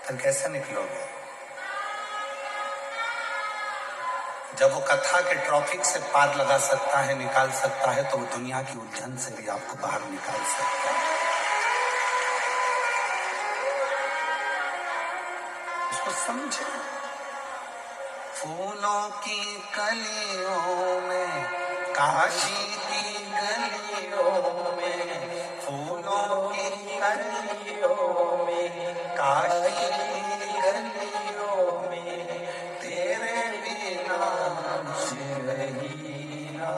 फिर कैसे निकलोगे? जब वो कथा के ट्रैफिक से पार लगा सकता है, निकाल सकता है, तो वो दुनिया की उलझन से भी आपको बाहर निकाल सकता है। इसको समझे। फूलों की कलियों में, काशी की गलियों में, फूलों की कलियों में, काशी की गलियों में, तेरे बिना कुछ नहीं ना,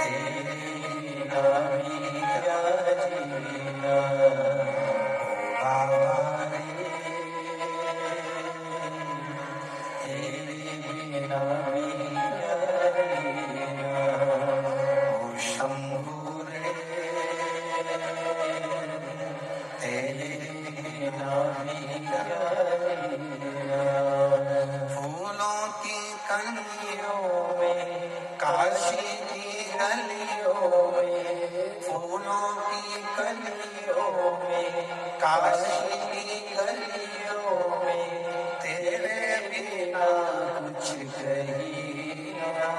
तेरे बिना भी क्या जीना, ओ बाबा रे, तेरे बिना भी क्या जीना, ओ शंभू रे, तेरे बिना भी क्या जीना। फूलों की कलियों में, काशी की गलियों में, फूलों की कलियों में, काशी की गलियों में, तेरे बिना कुछ कहीं ना,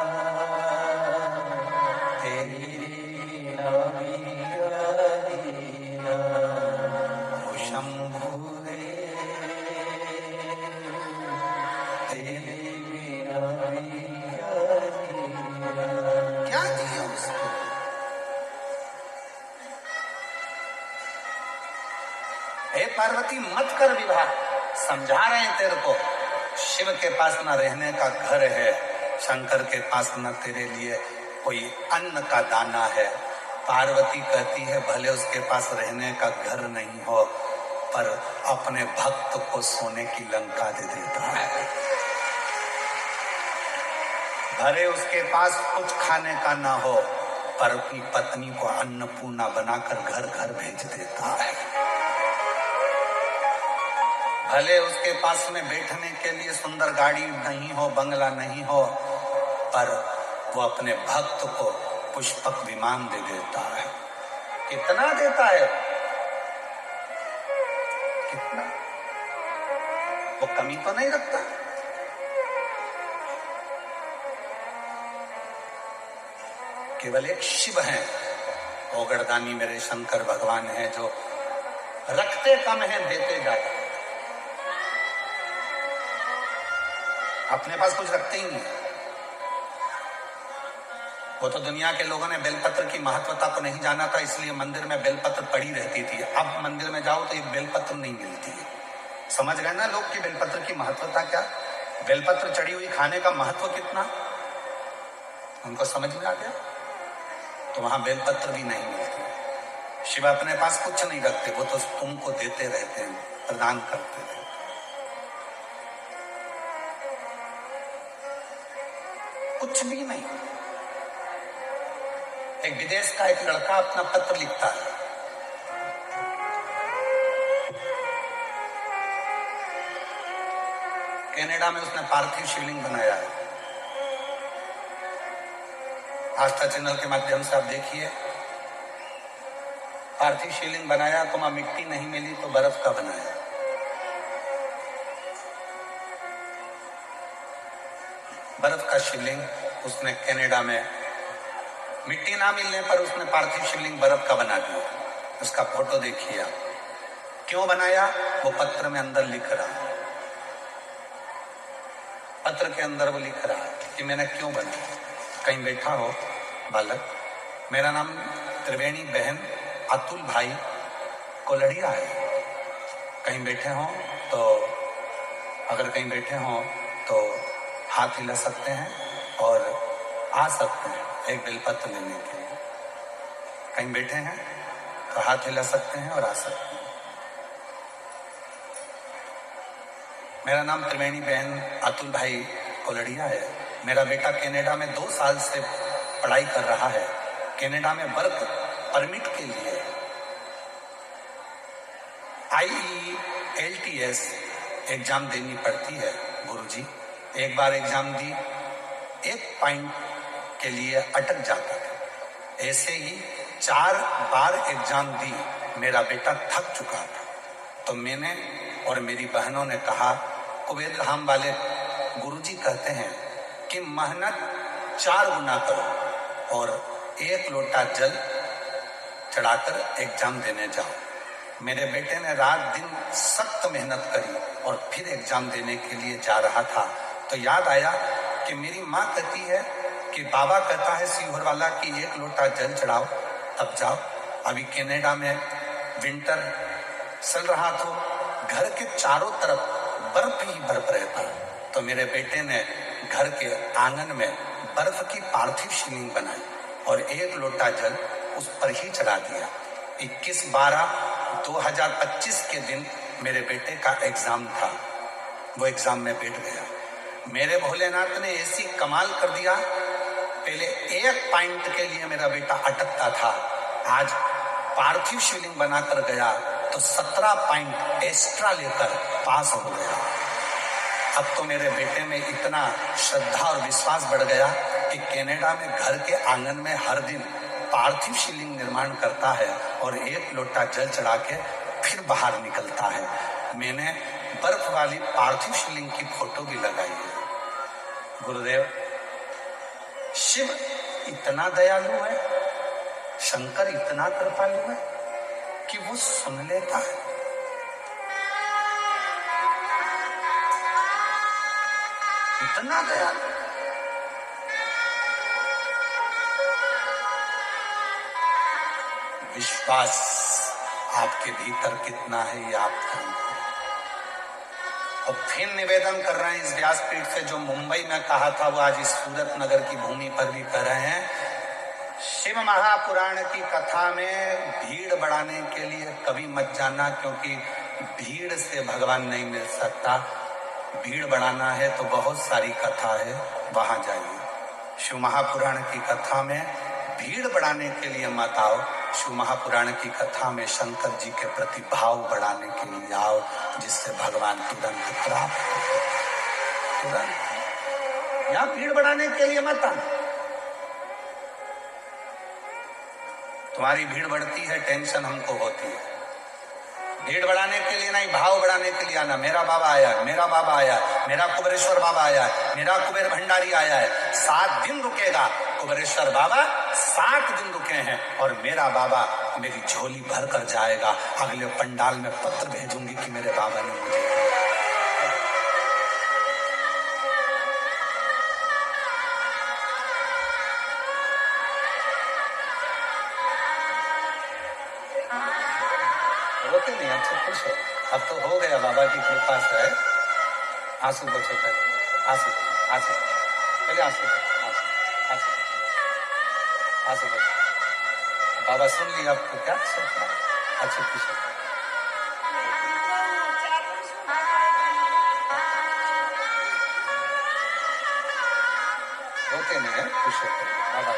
तेरे बिना भी क्या जीना, ओ शंभू रे, हे पार्वती मत कर विवाह, समझा रहे हैं तेरे को, शिव के पास न रहने का घर है, शंकर के पास न तेरे लिए कोई अन्न का दाना है। पार्वती कहती है भले उसके पास रहने का घर नहीं हो, पर अपने भक्त को सोने की लंका दे देता है। भले उसके पास कुछ खाने का ना हो, पर अपनी पत्नी को अन्नपूर्णा बनाकर घर घर भेज देता है। भले उसके पास में बैठने के लिए सुंदर गाड़ी नहीं हो, बंगला नहीं हो, पर वो अपने भक्त को पुष्पक विमान दे देता है। कितना देता है, कितना, वो कमी तो नहीं रखता। केवल एक शिव हैं, ओगरदानी मेरे शंकर भगवान हैं, जो रखते कम हैं देते जाते, अपने पास कुछ रखते ही नहीं। वो तो दुनिया के लोगों ने बेलपत्र की महत्वता को नहीं जाना था, इसलिए मंदिर में बेलपत्र पड़ी रहती थी। अब मंदिर में जाओ तो एक बेलपत्र नहीं मिलती है। समझ गए ना लोग कि बेलपत्र की महत्वता क्या, बेलपत्र चढ़ी हुई खाने का महत्व कितना, उनको समझ में आ गया। तो वहां बेलपत्र भी नहीं मिलती। शिव अपने पास कुछ नहीं रखते, वो तो तुमको देते रहते हैं, प्रदान करते रहते। कुछ भी नहीं। एक विदेश का एक लड़का अपना पत्र लिखता है, कनाडा में उसने पार्थिव शिवलिंग बनाया है। आस्था चैनल के माध्यम से आप देखिए, पार्थिव शिवलिंग बनाया तो वहां मिट्टी नहीं मिली तो बर्फ का बनाया। बर्फ का शिवलिंग उसने कनाडा में, मिट्टी ना मिलने पर उसने पार्थिव शिवलिंग बर्फ का बना दिया। उसका फोटो देखिए आप। क्यों बनाया, वो पत्र में अंदर लिख रहा है, पत्र के अंदर वो लिख रहा है कि मैंने क्यों बनाया। कहीं बैठा हो बालक, मेरा नाम त्रिवेणी बहन अतुल भाई कोलड़िया है, कहीं बैठे हो तो, अगर कहीं बैठे हो तो हाथ हिला सकते हैं और आ सकते हैं एक बेलपत्र लेने के लिए। कहीं बैठे हैं तो हाथ हिला सकते हैं और आ सकते हैं। मेरा नाम त्रिवेणी बहन अतुल भाई कोलड़िया है। मेरा बेटा कनाडा में 2 साल से पढ़ाई कर रहा है। कनाडा में वर्क परमिट के लिए IELTS एग्जाम देनी पड़ती है गुरुजी। एक बार एग्जाम दी, 1 पॉइंट के लिए अटक जाता था। ऐसे ही 4 बार एग्जाम दी, मेरा बेटा थक चुका था। तो मैंने और मेरी बहनों ने कहा, कुबेर धाम वाले गुरुजी कहते हैं कि मेहनत 4 गुना करो और 1 लोटा जल चढ़ाकर एग्जाम देने जाओ। मेरे बेटे ने रात दिन सख्त मेहनत करी और फिर एग्जाम देने के लिए जा रहा था तो याद आया कि मेरी माँ कहती है कि बाबा कहता है सीहोर वाला कि 1 लोटा जल चढ़ाओ तब जाओ। अभी कनाडा में विंटर चल रहा, तो घर के चारों तरफ बर्फ ही बर्फ रहता। तो मेरे बेटे ने घर के आंगन में बर्फ की पार्थिव शिवलिंग बनाई और 1 लोटा जल उस पर ही चढ़ा दिया। 21/12/2025 के दिन मेरे बेटे का एग्जाम था। वो एग्जाम में बैठ गया। मेरे भोलेनाथ ने ऐसी कमाल कर दिया, पहले 1 पॉइंट के लिए मेरा बेटा अटकता था, आज पार्थिव शिवलिंग बनाकर गया तो 17 पॉइंट एक्स्ट्रा लेकर पास हो गया। अब तो मेरे बेटे में इतना श्रद्धा और विश्वास बढ़ गया कि कनाडा में घर के आंगन में हर दिन पार्थिव शिवलिंग निर्माण करता है और 1 लोटा जल चढ़ा के फिर बाहर निकलता है। मैंने बर्फ वाली पार्थिव शिवलिंग की फोटो भी लगाई है। गुरुदेव, शिव इतना दयालु है, शंकर इतना कृपालु है कि वो सुन लेता है। इतना दयालु। विश्वास आपके भीतर कितना है ये आप करेंगे। और फिर निवेदन कर रहे हैं इस व्यासपीठ से, जो मुंबई में कहा था वो आज इस सूरत नगर की भूमि पर भी कर रहे हैं। शिव महापुराण की कथा में भीड़ बढ़ाने के लिए कभी मत जाना, क्योंकि भीड़ से भगवान नहीं मिल सकता। भीड़ बढ़ाना है तो बहुत सारी कथा है, वहां जाइए। शिव महापुराण की कथा में भीड़ बढ़ाने के लिए मत आओ, शिव महापुराण की कथा में शंकर जी के प्रति भाव बढ़ाने के लिए आओ, जिससे भगवान तुरंत प्राप्त हो। तुरंत यहाँ भीड़ बढ़ाने के लिए मत आना। तुम्हारी भीड़ बढ़ती है, टेंशन हमको होती है। भीड़ बढ़ाने के लिए नहीं, भाव बढ़ाने के लिए आना। मेरा बाबा आया, मेरा बाबा आया, मेरा कुबेरेश्वर बाबा आया, मेरा कुबेर भंडारी आया है। 7 दिन रुकेगा कुबेरेश्वर बाबा, 7 दिन रुके हैं, और मेरा बाबा मेरी झोली भर कर जाएगा। अगले पंडाल में पत्र भेजूंगी कि मेरे बाबा ने मुझे। रोते नहीं, अब तो खुश हो। अब तो हो गया बाबा की कृपा से। आंसू बचो, आंसू आंसू पहले आंसू आंसू आंसू बचो। बाबा सुन लिया आपको, क्या सोचना। अच्छा खुश हो, रोते नहीं है, खुश होते बाबा।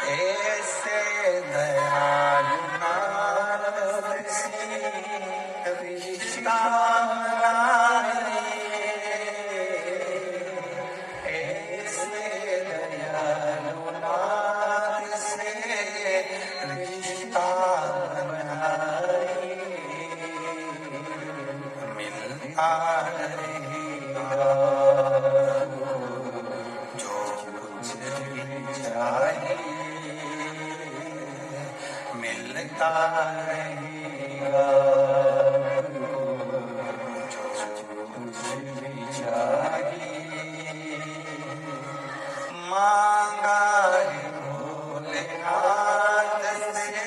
ऐसे दयालु नाथ से रिश्ता बनाए, ऐसे दयालु नाथ से रिश्ता बनाए, मिलता रहेगा जो कुछ भी चाहिए, मिलता रहेगा जो कुछ भी चाहिए। मांगा है भोलेनाथ से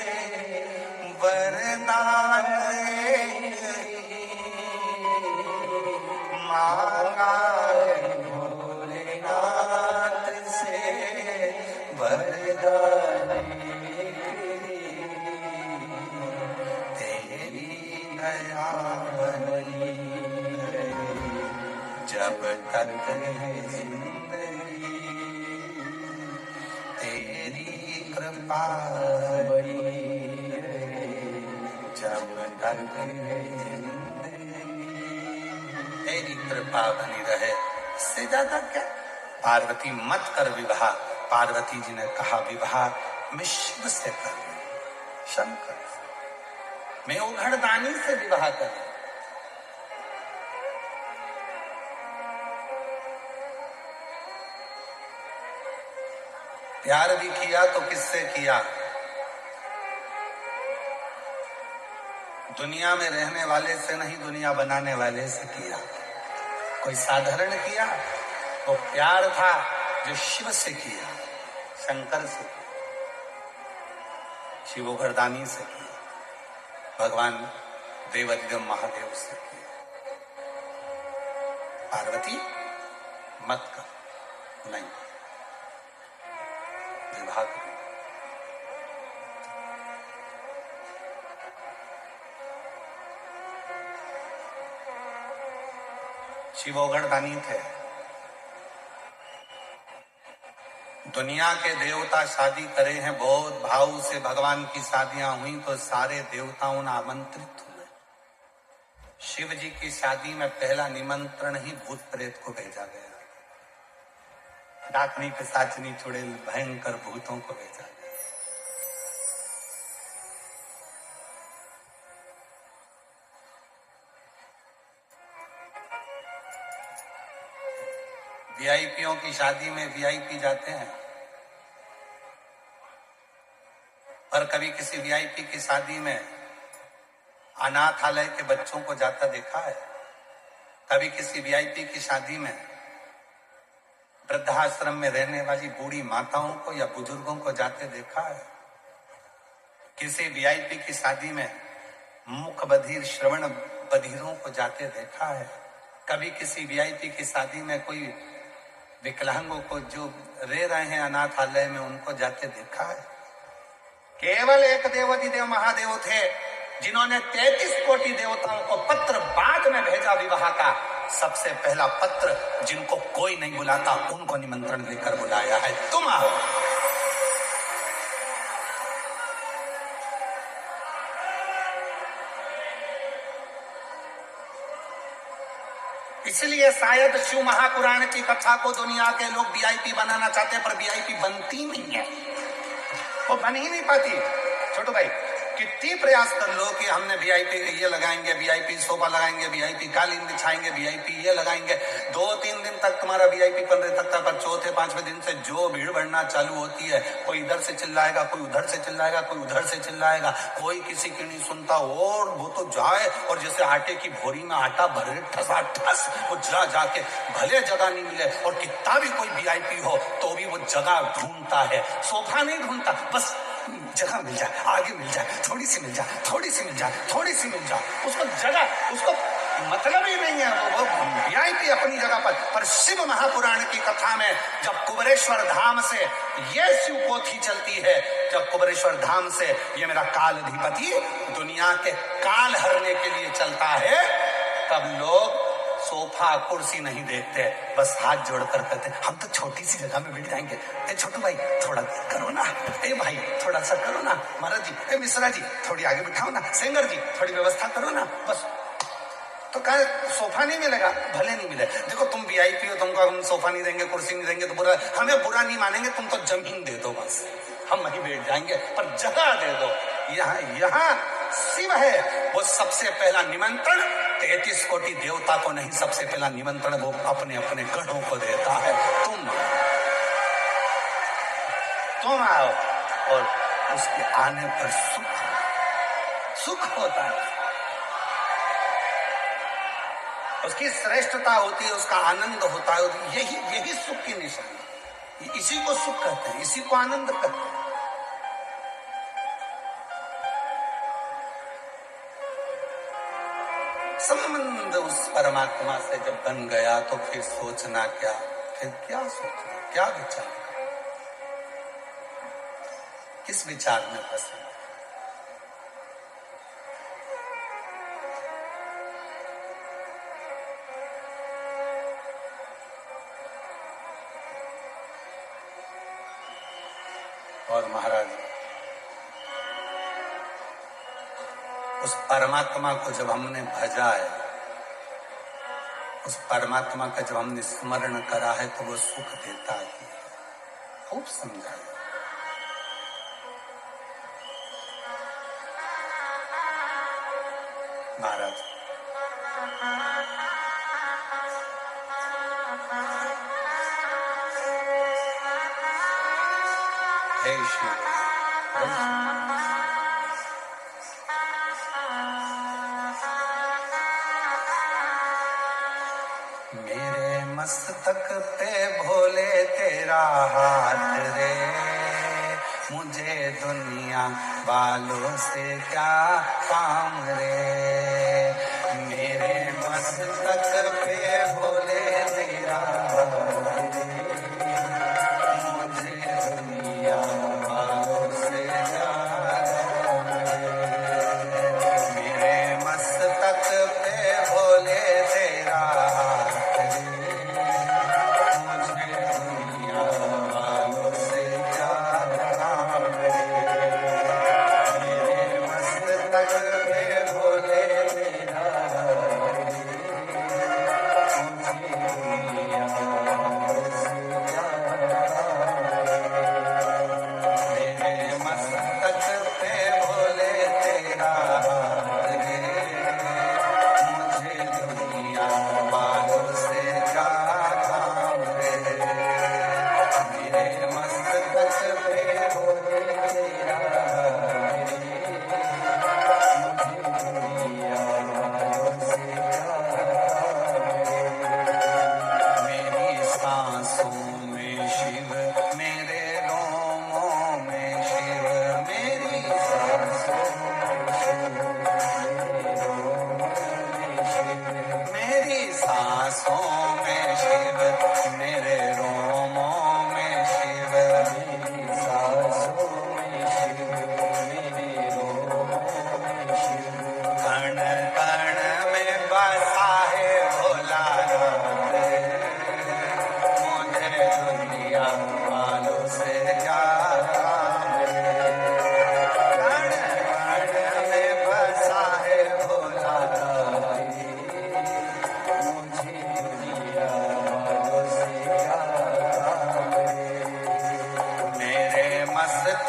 वरदान, मांगा है भोलेनाथ से वरदान, दया बनी रहे जब तक है जिंदगी, तेरी कृपा बनी रहे जब तक है जिंदगी, तेरी कृपा बनी रहे। इससे ज्यादा क्या। पार्वती मत कर विवाह। पार्वती जी ने कहा विवाह मैं शिव से कर, शंकर मैं उघड़दानी से विवाह कर। प्यार भी किया तो किससे किया। दुनिया में रहने वाले से नहीं, दुनिया बनाने वाले से किया। कोई साधारण किया, वो प्यार था जो शिव से किया, शंकर से, शिव उघड़दानी से किया, भगवान देवाधिदेव महादेव से किया। पार्वती मत कर, नहीं विवाह करो। शिव उघड़दानी थे। दुनिया के देवता शादी करे हैं, बहुत भाव से भगवान की शादियां हुई तो सारे देवताओं ने आमंत्रित हुए। शिव जी की शादी में पहला निमंत्रण ही भूत प्रेत को भेजा गया। डाकनी पिशाचनी चुड़ैल भयंकर भूतों को भेजा गया। वीआईपीओं की शादी में वीआईपी जाते हैं, पर कभी किसी वीआईपी की शादी में अनाथालय के बच्चों को जाता देखा है? कभी किसी वीआईपी की शादी में वृद्धाश्रम में रहने वाली बूढ़ी माताओं को या बुजुर्गों को जाते देखा है? किसी वीआईपी की शादी में मुख बधिर श्रवण बधिरों को जाते देखा है? कभी किसी वीआईपी की शादी में कोई विकलांगों को जो रे रहे हैं अनाथालय में उनको जाते देखा है? केवल एक देवाधिदेव महादेव थे जिन्होंने 33 कोटि देवताओं को पत्र बाद में भेजा विवाह का। सबसे पहला पत्र जिनको कोई नहीं बुलाता उनको निमंत्रण देकर बुलाया है, तुम आओ। इसलिए शायद शिव महापुराण की कथा को दुनिया के लोग वीआईपी बनाना चाहते हैं, पर वीआईपी बनती नहीं है, वो बन ही नहीं पाती। छोटू भाई कितनी प्रयास कर लो कि हमने वीआईपी ये लगाएंगे, वीआईपी सोफा लगाएंगे, वीआईपी कालीन बिछाएंगे, वीआईपी ये लगाएंगे, 2-3 दिन तक तुम्हारा वीआईपी बन रहे तक, पर चौथे 5वें दिन से जो भीड़ बढ़ना चालू होती है, कोई इधर से चिल्लाएगा, कोई उधर से चिल्लाएगा, कोई उधर से चिल्लाएगा, कोई किसी की नहीं सुनता। और वो तो जाए और जैसे आटे की भोरी में आटा भरे ठसाठस, वो जाके भले जगह नहीं मिले और कितना भी कोई वीआईपी हो तो भी वो जगह ढूंढता है। सोफा नहीं ढूंढता, बस जगह मिल जाए, आगे मिल जाए, थोड़ी सी मिल जाए, थोड़ी सी मिल जाए, थोड़ी सी मिल जाए, उसको जगह, उसको मतलब ही नहीं है। वो वीआईपी अपनी जगह पर शिव महापुराण की कथा में जब कुबेरेश्वर धाम से ये शिव पोथी चलती है, जब कुबेरेश्वर धाम से ये मेरा काल अधिपति दुनिया के काल हरने के लिए चलता है, तब लोग सोफा कुर्सी नहीं देखते, बस हाथ जोड़कर कहते हम तो छोटी सी जगह में बैठ जाएंगे। ए छोटू भाई थोड़ा करो ना, ए भाई थोड़ा सा करो ना, महाराज जी, ए मिश्रा जी थोड़ी आगे बिठाओ ना, सेंगर जी थोड़ी व्यवस्था करो ना, बस। तो कहा सोफा नहीं मिलेगा, भले नहीं मिले। देखो तुम वीआईपी हो, तुमको हम सोफा नहीं देंगे, कुर्सी नहीं देंगे तो बुरा, हमें बुरा नहीं मानेंगे, तुम तो जमीन दे दो बस, हम वहीं बैठ जाएंगे, पर जगह दे दो। यहाँ शिव है, वो सबसे पहला निमंत्रण 33 कोटि देवता को नहीं, सबसे पहला निमंत्रण वो अपने अपने गढ़ों को देता है, तुम आओ। और उसके आने पर सुख होता है, उसकी श्रेष्ठता होती है, उसका आनंद होता है। यही सुख की निशानी, इसी को सुख कहते हैं, इसी को आनंद कहते हैं। संबंध उस परमात्मा से जब बन गया तो फिर सोचना क्या, फिर क्या सोचना, क्या विचार, किस विचार में फंसे। और महाराज उस परमात्मा को जब हमने भजा है, उस परमात्मा का जब हमने स्मरण करा है, तो वो सुख देता है। खूब समझाया महाराज। हे शिव, मेरे मस्तक पे भोले तेरा हाथ रे, मुझे दुनिया वालों से क्या काम रे। मेरे मस्तक पे भोले तेरा हाथ रे, मुझे दुनिया वालों से क्या काम रे। मेरे मस्तक पे भोले तेरा हाथ रे, मुझे दुनिया वालों से क्या काम रे। मेरे मस्तक पे भोले तेरा हाथ रे, मुझे दुनिया मस्तक